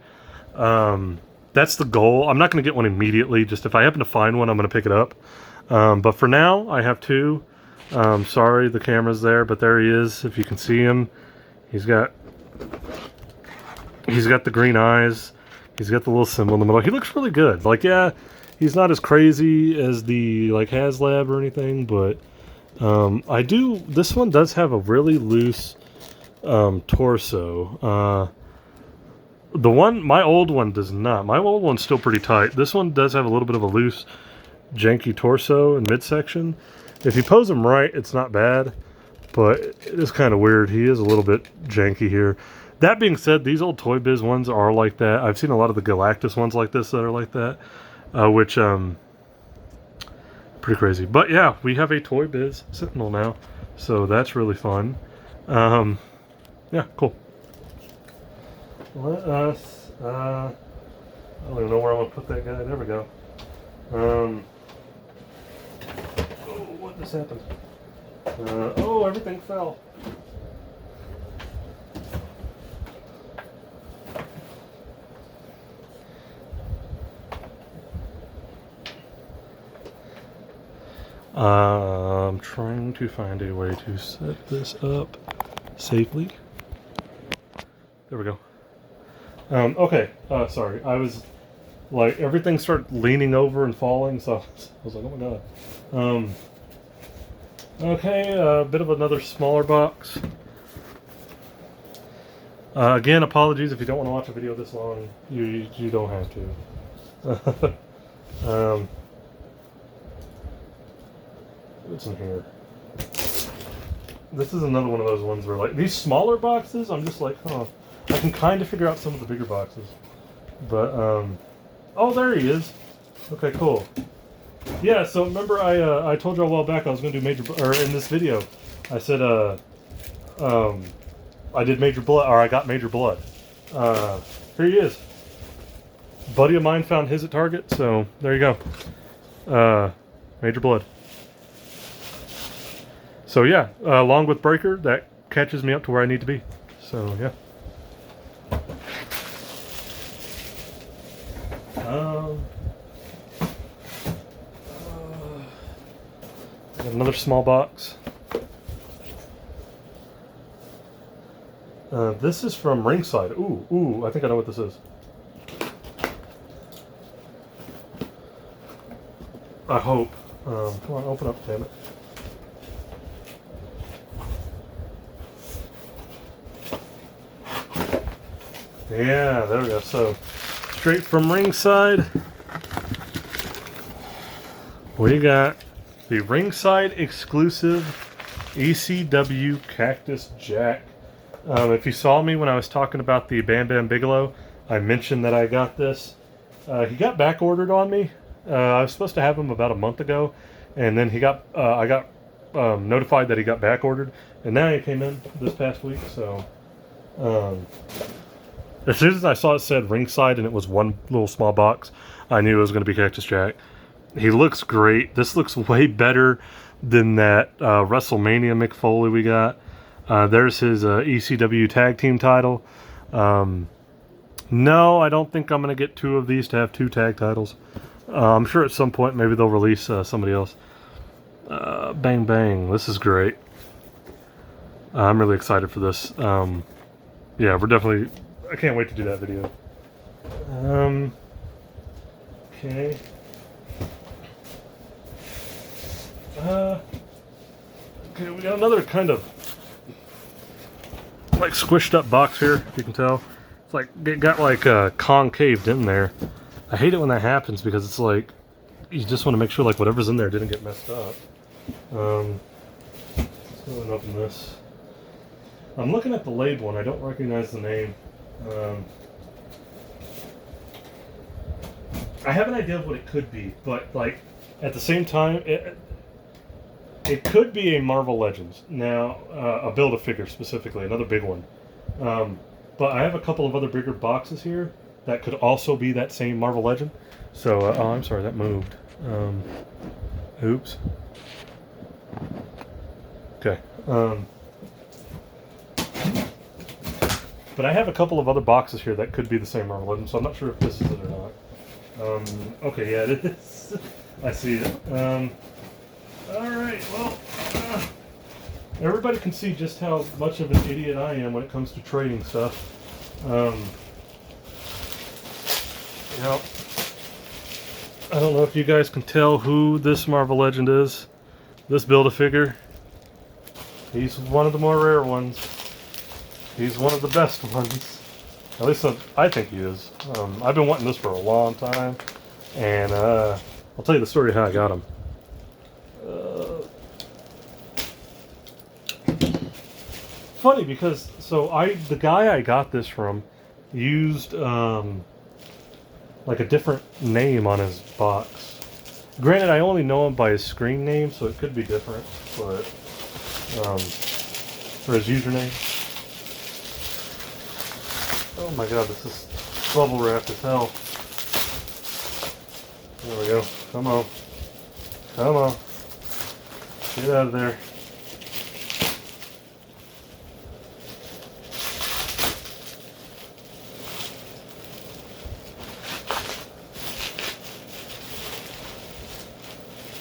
That's the goal. I'm not going to get one immediately. Just if I happen to find one, I'm going to pick it up. But for now, I have 2. Sorry, the camera's there, but there he is. If you can see him, he's got the green eyes. He's got the little symbol in the middle. He looks really good. Like, yeah, he's not as crazy as the like HasLab or anything, but this one does have a really loose torso. My old one does not. My old one's still pretty tight. This one does have a little bit of a loose, janky torso and midsection. If you pose him right, it's not bad, but it is kind of weird. He is a little bit janky here. That being said, these old Toy Biz ones are like that. I've seen a lot of the Galactus ones like this that are like that, which, pretty crazy. But yeah, we have a Toy Biz Sentinel now, so that's really fun. Yeah, cool. Let us, I don't even know where I want to put that guy. There we go. Oh, what just happened? Oh, everything fell. I'm trying to find a way to set this up safely. There we go. Okay, sorry. I was like, everything started leaning over and falling, so I was like, oh my god. Okay, a bit of another smaller box. Again, apologies if you don't want to watch a video this long. You don't have to. What's in here? This is another one of those ones where, like, these smaller boxes, I'm just like, huh. I can kind of figure out some of the bigger boxes. But, oh, there he is. Okay, cool. Yeah, so remember I told you a while back I was going to do in this video, I said, I did Major Blood, or I got Major Blood. Here he is. A buddy of mine found his at Target, so there you go. Major Blood. So yeah, along with Breaker, that catches me up to where I need to be. So yeah. Another small box. This is from Ringside. Ooh, I think I know what this is. I hope. Come on, open up, damn it. Yeah, there we go. So, straight from Ringside, we got the Ringside exclusive ECW Cactus Jack. If you saw me when I was talking about the Bam Bam Bigelow, I mentioned that I got this. He got back ordered on me. I was supposed to have him about a month ago, and then I got notified that he got back ordered, and now he came in this past week. So, as soon as I saw it said Ringside and it was one little small box, I knew it was going to be Cactus Jack. He looks great. This looks way better than that WrestleMania Mick Foley we got. There's his ECW tag team title. No, I don't think I'm going to get 2 of these to have 2 tag titles. I'm sure at some point maybe they'll release somebody else. Bang Bang. This is great. I'm really excited for this. Yeah, we're definitely... I can't wait to do that video. Okay. Okay, we got another kind of like squished up box here, if you can tell. It's like it got like concaved in there. I hate it when that happens because it's like you just want to make sure like whatever's in there didn't get messed up. Let's go and open this. I'm looking at the label and I don't recognize the name. I have an idea of what it could be, but like at the same time, it could be a Marvel Legends. Now, a Build-A-Figure specifically, another big one. But I have a couple of other bigger boxes here that could also be that same Marvel Legend. So, oh, I'm sorry, that moved. Oops. Okay. But I have a couple of other boxes here that could be the same Marvel Legend, so I'm not sure if this is it or not. Okay, yeah, it is. I see it. Alright, well, everybody can see just how much of an idiot I am when it comes to trading stuff. You know, I don't know if you guys can tell who this Marvel Legend is. This Build-A-Figure. He's one of the more rare ones. He's one of the best ones. At least I think he is. I've been wanting this for a long time. And I'll tell you the story of how I got him. Funny because, so the guy I got this from used like a different name on his box. Granted, I only know him by his screen name, so it could be different, but or his username. Oh my god, this is bubble wrapped as hell. There we go. Come on. Come on. Get out of there.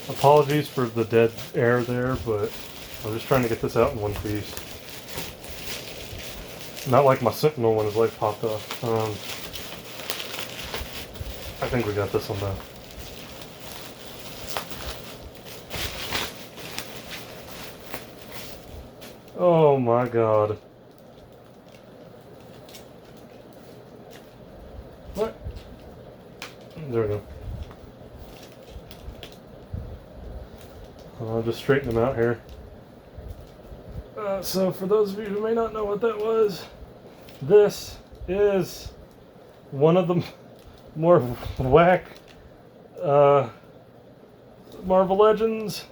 Apologies for the dead air there, but I'm just trying to get this out in one piece. Not like my Sentinel when his leg popped off. I think we got this one though. Oh my god. What? There we go. I'll just straighten them out here. So for those of you who may not know what that was, this is one of the more whack Marvel Legends.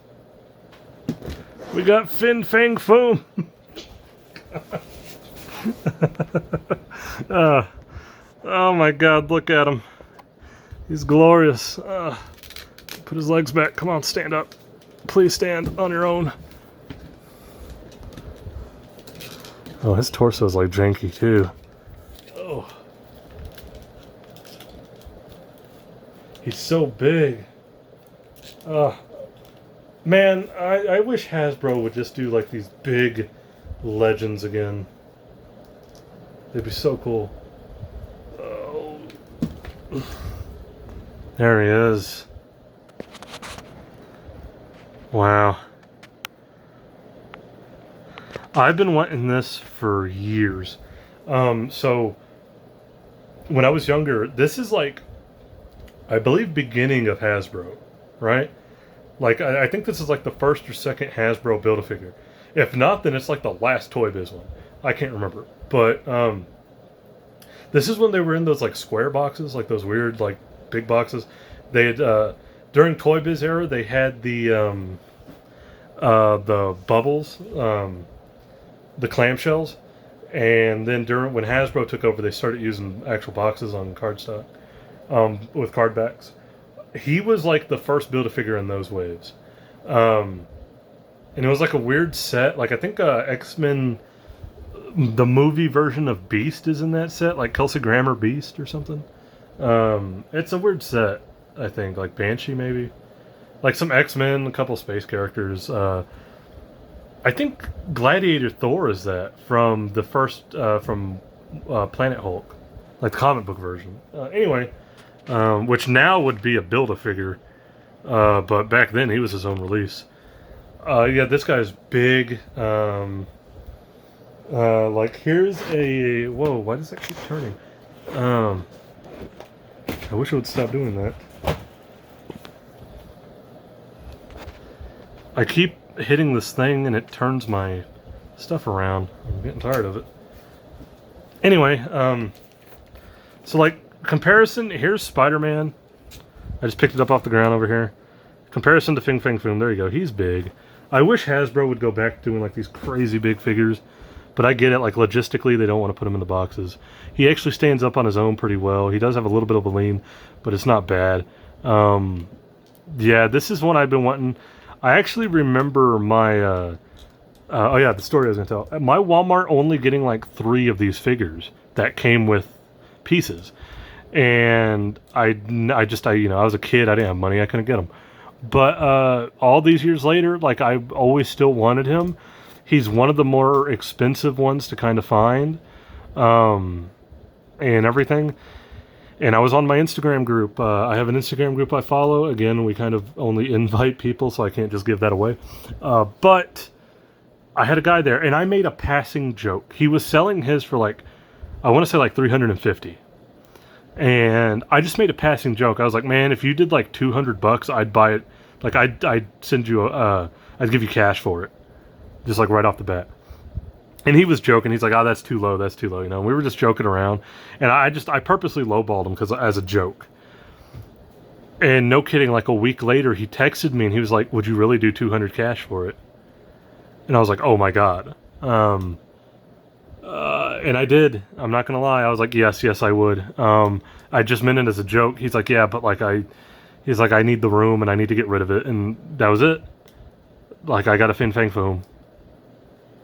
We got Fang Foom. Oh my god, look at him. He's glorious. Put his legs back. Come on, stand up. Please stand on your own. Oh, his torso is like janky too. Oh. He's so big. Man, I wish Hasbro would just do like these big legends again. They'd be so cool. Oh. There he is. Wow. I've been wanting this for years. So when I was younger, this is like, I believe, beginning of Hasbro, right? Like, I think this is like the first or second Hasbro Build-A-Figure. If not, then it's like the last Toy Biz one. I can't remember. But this is when they were in those like square boxes, like those weird like big boxes. They had during Toy Biz era, they had the bubbles, the clamshells, and then when Hasbro took over, they started using actual boxes on cardstock with card backs. He was like the first Build-A-Figure in those waves, and it was like a weird set. Like I think X-Men, the movie version of Beast is in that set, like Kelsey Grammer Beast or something. It's a weird set. I think like Banshee maybe, like some X-Men, a couple space characters. I think Gladiator Thor is that from the first from Planet Hulk, like the comic book version. Anyway, which now would be a Build-A-Figure, but back then he was his own release. Yeah, this guy's big. Like here's a whoa. Why does that keep turning? I wish it would stop doing that. I keep hitting this thing and it turns my stuff around. I'm getting tired of it. Anyway, so like comparison, here's Spider-Man. I just picked it up off the ground over here. Comparison to Fang Foom, there you go. He's big. I wish Hasbro would go back to doing like these crazy big figures, but I get it. Like logistically, they don't want to put him in the boxes. He actually stands up on his own pretty well. He does have a little bit of a lean, but it's not bad. Yeah, this is one I've been wanting. I actually remember my, oh yeah, the story I was going to tell. My Walmart only getting like 3 of these figures that came with pieces. And I was a kid, I didn't have money, I couldn't get them. But all these years later, like I always still wanted him. He's one of the more expensive ones to kind of find, and everything. And I was on my Instagram group. I have an Instagram group I follow. Again, we kind of only invite people, so I can't just give that away. But I had a guy there, and I made a passing joke. He was selling his for like, I want to say like $350. And I just made a passing joke. I was like, man, if you did like $200, I'd buy it. Like I'd send you I'd give you cash for it. Just like right off the bat. And he was joking. He's like, oh, that's too low. That's too low. You know, and we were just joking around. And I purposely lowballed him because as a joke. And no kidding, like a week later, he texted me and he was like, would you really do 200 cash for it? And I was like, oh my God. And I did. I'm not gonna lie. I was like, yes, I would. I just meant it as a joke. He's like, yeah, but like he's like, I need the room and I need to get rid of it, and that was it. Like I got a Fang Foom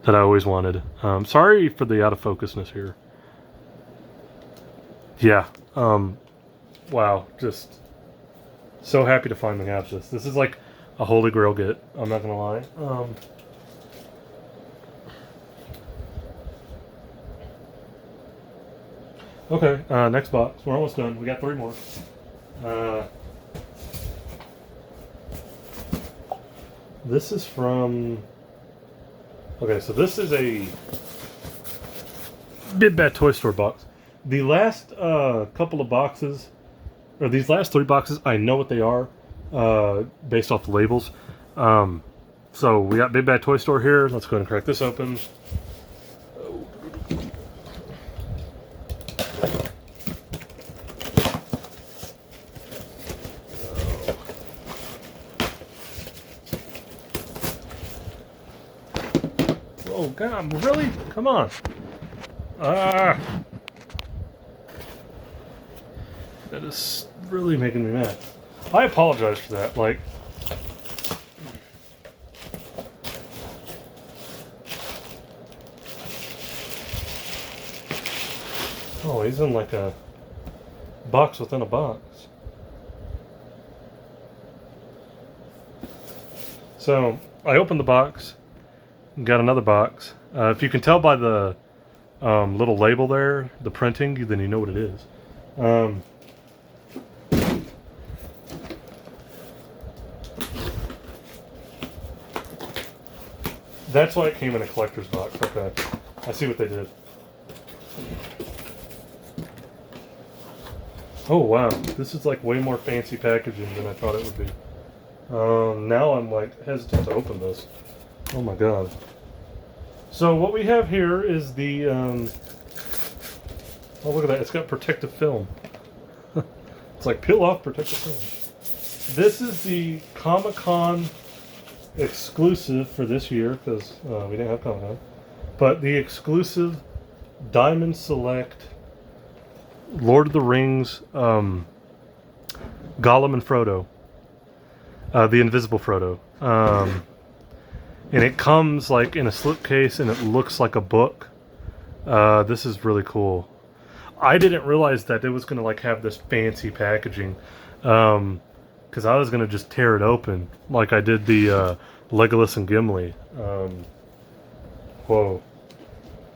that I always wanted. Sorry for the out of focusness here. Yeah. Wow. Just so happy to finally have this. This is like a holy grail get. I'm not gonna lie. Okay, next box. We're almost done. We got 3 more. This is from... Okay, so this is a Big Bad Toy Store box. The last couple of boxes, or these last 3 boxes, I know what they are based off the labels. So we got Big Bad Toy Store here. Let's go ahead and crack this open. Oh God, really? Come on. That is really making me mad. I apologize for that. Like, oh, he's in like a box within a box. So I opened the box. Got another box. If you can tell by the little label there, the printing, then you know what it is. That's why it came in a collector's box. Okay, I see what they did. Oh wow, this is like way more fancy packaging than I thought it would be. Now I'm like hesitant to open this. Oh my God. So what we have here is the, oh look at that, it's got protective film. It's like peel off protective film. This is the Comic-Con exclusive for this year, because we didn't have Comic-Con. But the exclusive Diamond Select Lord of the Rings Gollum and Frodo. The Invisible Frodo. And it comes like in a slipcase and it looks like a book. This is really cool. I didn't realize that it was going to like have this fancy packaging. Because I was going to just tear it open like I did the Legolas and Gimli. Whoa.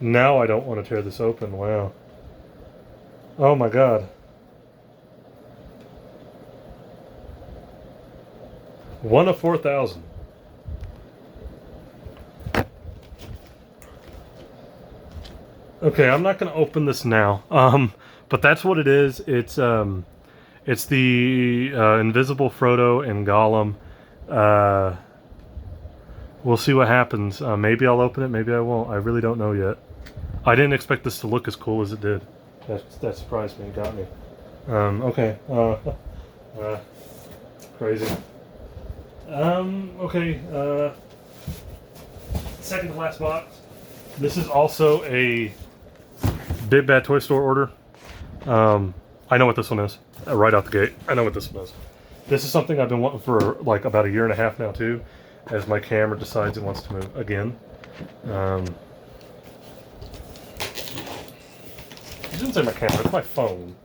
Now I don't want to tear this open. Wow. Oh my God. One of 4,000. Okay, I'm not gonna open this now. But that's what it is. It's the invisible Frodo and Gollum. We'll see what happens. Maybe I'll open it. Maybe I won't. I really don't know yet. I didn't expect this to look as cool as it did. That surprised me. It got me. Okay. Crazy. Okay. Second to last box. This is also a Big Bad Toy Store order. I know what this one is. Right out the gate. I know what this one is. This is something I've been wanting for like about a year and a half now too, as my camera decides it wants to move again. I didn't say my camera, it's my phone.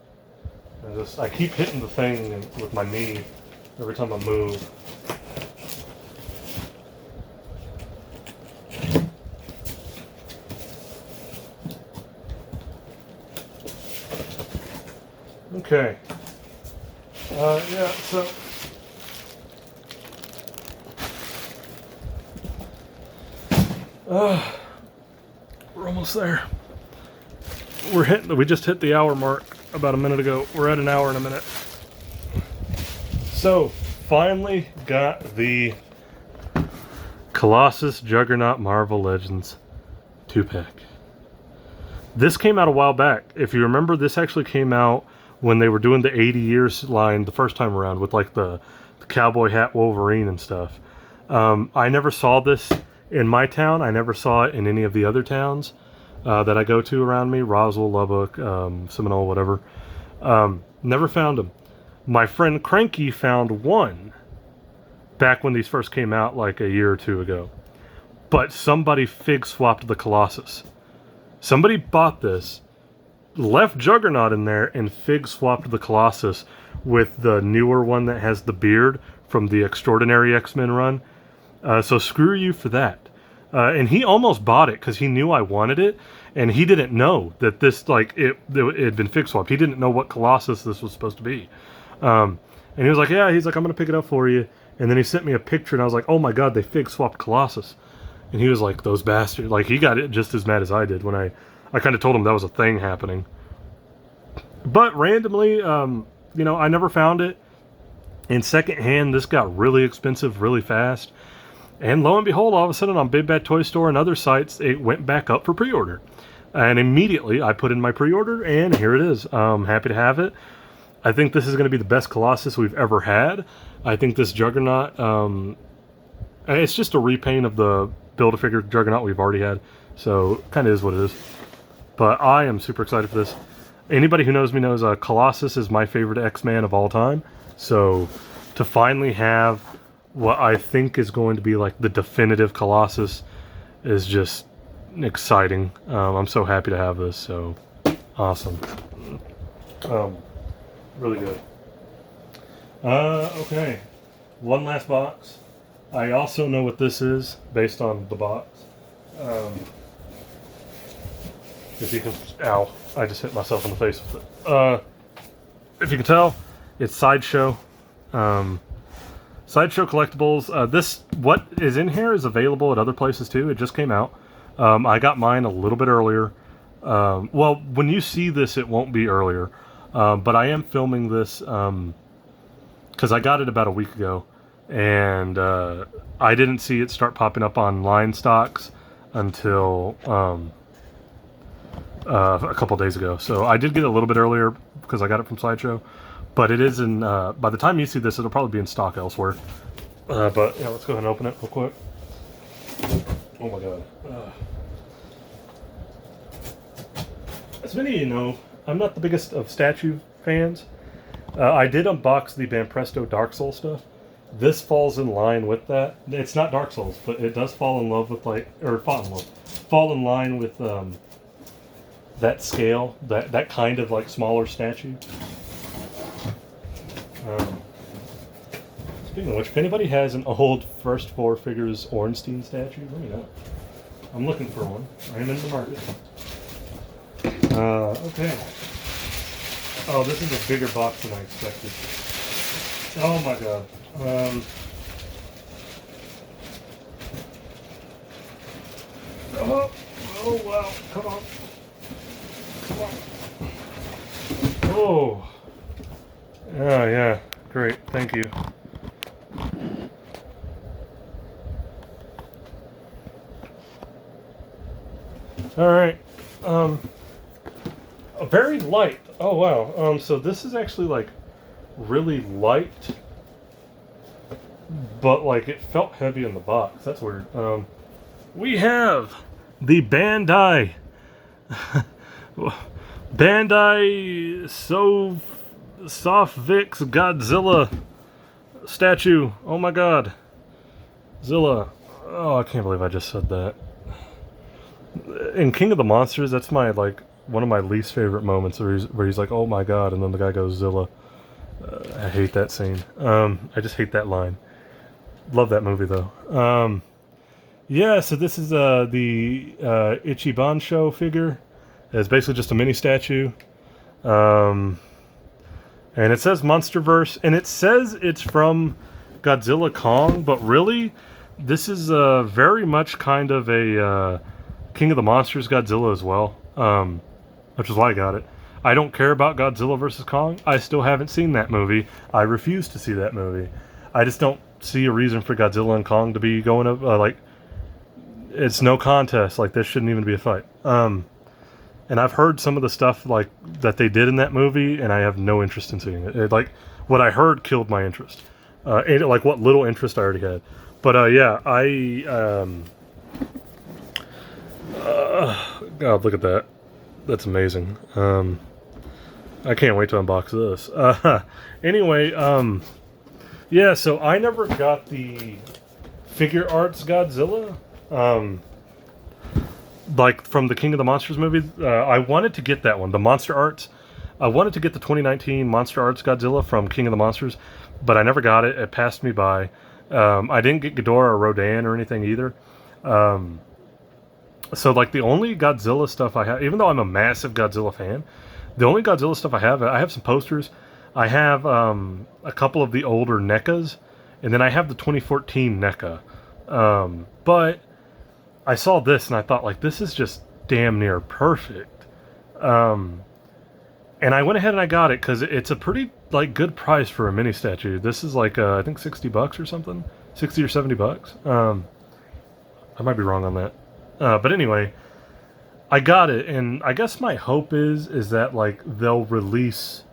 I keep hitting the thing with my knee every time I move. Okay. Yeah, so we're almost there. We just hit the hour mark about a minute ago. We're at an hour and a minute. So, finally got the Colossus Juggernaut Marvel Legends 2-pack. This came out a while back. If you remember, this actually came out when they were doing the 80 years line the first time around with like the cowboy hat Wolverine and stuff. I never saw this in my town. I never saw it in any of the other towns that I go to around me. Roswell, Lubbock, Seminole, whatever. Never found them. My friend Cranky found one back when these first came out like a year or two ago. But somebody fig swapped the Colossus. Somebody bought this, left Juggernaut in there, and fig swapped the Colossus with the newer one that has the beard from the Extraordinary X-Men run. So screw you for that. And he almost bought it because he knew I wanted it, and he didn't know that this, like, it had been fig swapped. He didn't know what Colossus this was supposed to be. And he was like, yeah, he's like, I'm going to pick it up for you. And then he sent me a picture, and I was like, oh my god, they fig swapped Colossus. And he was like, those bastards. Like, he got it just as mad as I did when I kind of told him that was a thing happening. But randomly, you know, I never found it. In secondhand, this got really expensive really fast. And lo and behold, all of a sudden on Big Bad Toy Store and other sites, it went back up for pre-order. And immediately I put in my pre-order, and here it is. I'm happy to have it. I think this is going to be the best Colossus we've ever had. I think this Juggernaut, it's just a repaint of the Build-A-Figure Juggernaut we've already had. So, kind of is what it is. But I am super excited for this. Anybody who knows me knows Colossus is my favorite X-Man of all time. So, to finally have what I think is going to be like the definitive Colossus is just exciting. I'm so happy to have this. So, awesome. Really good. Okay. One last box. I also know what this is based on the box. If you can, ow, I just hit myself in the face with it. If you can tell, it's Sideshow. Sideshow Collectibles. What is in here is available at other places too. It just came out. I got mine a little bit earlier. Well, when you see this, it won't be earlier. But I am filming this because I got it about a week ago. And I didn't see it start popping up on line stocks until a couple days ago. So I did get it a little bit earlier because I got it from Sideshow. But it is in, by the time you see this, it'll probably be in stock elsewhere. But yeah, let's go ahead and open it real quick. Oh my god. As many of you know, I'm not the biggest of statue fans. I did unbox the Banpresto Dark Souls stuff. This falls in line with that. It's not Dark Souls, but it does fall in love with fall in line with that scale, that kind of like smaller statue. Speaking of which, if anybody has an old First Four Figures Ornstein statue, let me know. I'm looking for one. I am in the market. Okay. Oh, this is a bigger box than I expected. Oh my god. Oh wow, come on. Oh. Oh, yeah. Great. Thank you. Alright. Very light. Oh, wow. So this is actually, like, really light. But, like, it felt heavy in the box. That's weird. We have the Bandai Sofvix Godzilla statue. Oh my god. Zilla. Oh, I can't believe I just said that. In King of the Monsters, that's my, like, one of my least favorite moments where he's like, oh my god, and then the guy goes, Zilla. I hate that scene. I just hate that line. Love that movie, though. Yeah, so this is the Ichiban Show figure. It's basically just a mini statue. And it says Monsterverse, and it says it's from Godzilla Kong, but really, this is very much kind of a King of the Monsters Godzilla as well, which is why I got it. I don't care about Godzilla vs. Kong. I still haven't seen that movie. I refuse to see that movie. I just don't see a reason for Godzilla and Kong to be going up, like, it's no contest. Like, this shouldn't even be a fight. And I've heard some of the stuff, like, that they did in that movie, and I have no interest in seeing it. Like, what I heard killed my interest. And, like, what little interest I already had. But, yeah, God, look at that. That's amazing. I can't wait to unbox this. Anyway, yeah, so I never got the Figure Arts Godzilla. Like, from the King of the Monsters movie. I wanted to get that one, the Monster Arts. I wanted to get the 2019 Monster Arts Godzilla from King of the Monsters, but I never got it. It passed me by. I didn't get Ghidorah or Rodan or anything either. So, like, the only Godzilla stuff I have, even though I'm a massive Godzilla fan, the only Godzilla stuff I have some posters. I have a couple of the older NECAs, and then I have the 2014 NECA. But I saw this, and I thought, like, this is just damn near perfect. And I went ahead and I got it, because it's a pretty, like, good price for a mini statue. This is, like, I think $60 or something. 60 or $70. I might be wrong on that. But anyway, I got it, and I guess my hope is that, like, they'll release,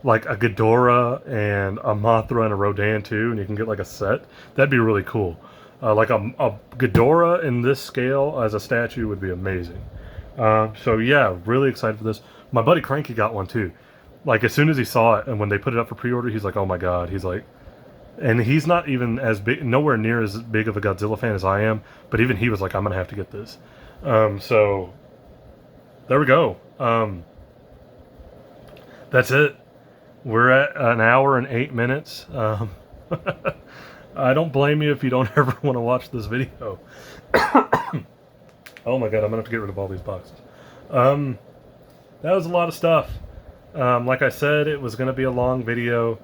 like, a Ghidorah and a Mothra and a Rodan too, and you can get, like, a set. That'd be really cool. Like, a Ghidorah in this scale as a statue would be amazing. So yeah, really excited for this. My buddy Cranky got one too. Like, as soon as he saw it, and when they put it up for pre-order, he's like, oh my god. He's like, and he's not even as big, nowhere near as big of a Godzilla fan as I am, but even he was like, I'm gonna have to get this. So there we go. That's it. We're at an hour and 8 minutes. I don't blame you if you don't ever want to watch this video. Oh my god, I'm gonna have to get rid of all these boxes. That was a lot of stuff. Like I said, it was gonna be a long video.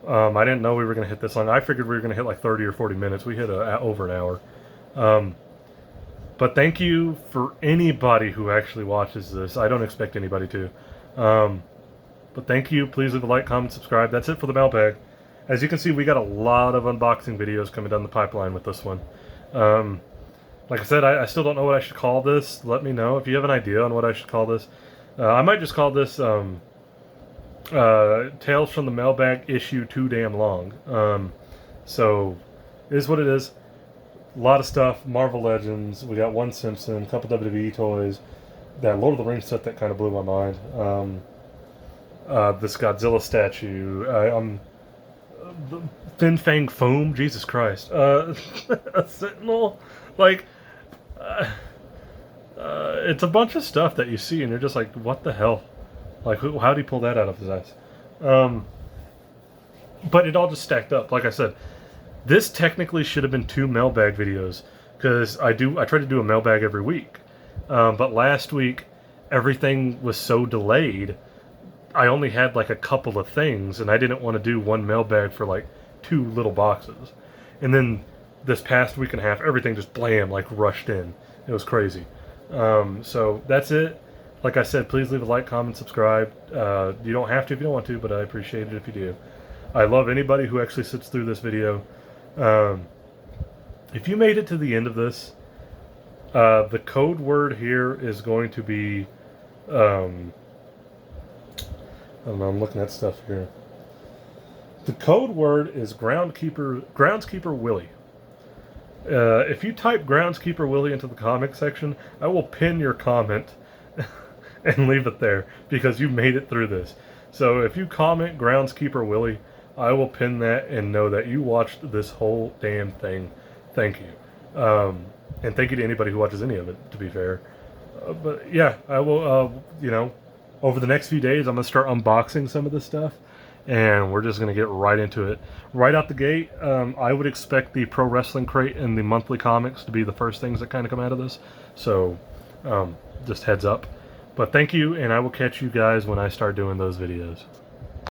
I didn't know we were gonna hit this long. I figured we were gonna hit like 30 or 40 minutes. We hit over an hour. But thank you for anybody who actually watches this. I don't expect anybody to. But thank you. Please leave a like, comment, subscribe. That's it for the mailbag. As you can see, we got a lot of unboxing videos coming down the pipeline with this one. Like I said, I still don't know what I should call this. Let me know if you have an idea on what I should call this. I might just call this Tales from the Mailbag issue too damn long. So, it is what it is. A lot of stuff. Marvel Legends. We got one Simpson, a couple WWE toys. That Lord of the Rings set that kind of blew my mind. This Godzilla statue. Fang Foom. Jesus Christ. A Sentinel. Like, it's a bunch of stuff that you see, and you're just like, what the hell? Like, how did he pull that out of his ass? But it all just stacked up. Like I said, this technically should have been 2 mailbag videos, because I try to do a mailbag every week. But last week, everything was so delayed, I only had like a couple of things, and I didn't want to do one mailbag for like 2 little boxes. And then this past week and a half, everything just blam, like rushed in. It was crazy. So that's it. Like I said, please leave a like, comment, subscribe. You don't have to if you don't want to, but I appreciate it if you do. I love anybody who actually sits through this video. If you made it to the end of this, the code word here is going to be, I don't know, I'm looking at stuff here. The code word is Groundskeeper Willie. If you type Groundskeeper Willie into the comment section, I will pin your comment and leave it there because you made it through this. So if you comment Groundskeeper Willie, I will pin that and know that you watched this whole damn thing. Thank you. And thank you to anybody who watches any of it, to be fair. But yeah, I will, over the next few days, I'm going to start unboxing some of this stuff. And we're just going to get right into it. Right out the gate, I would expect the Pro Wrestling Crate and the monthly comics to be the first things that kind of come out of this. So, just heads up. But thank you, and I will catch you guys when I start doing those videos.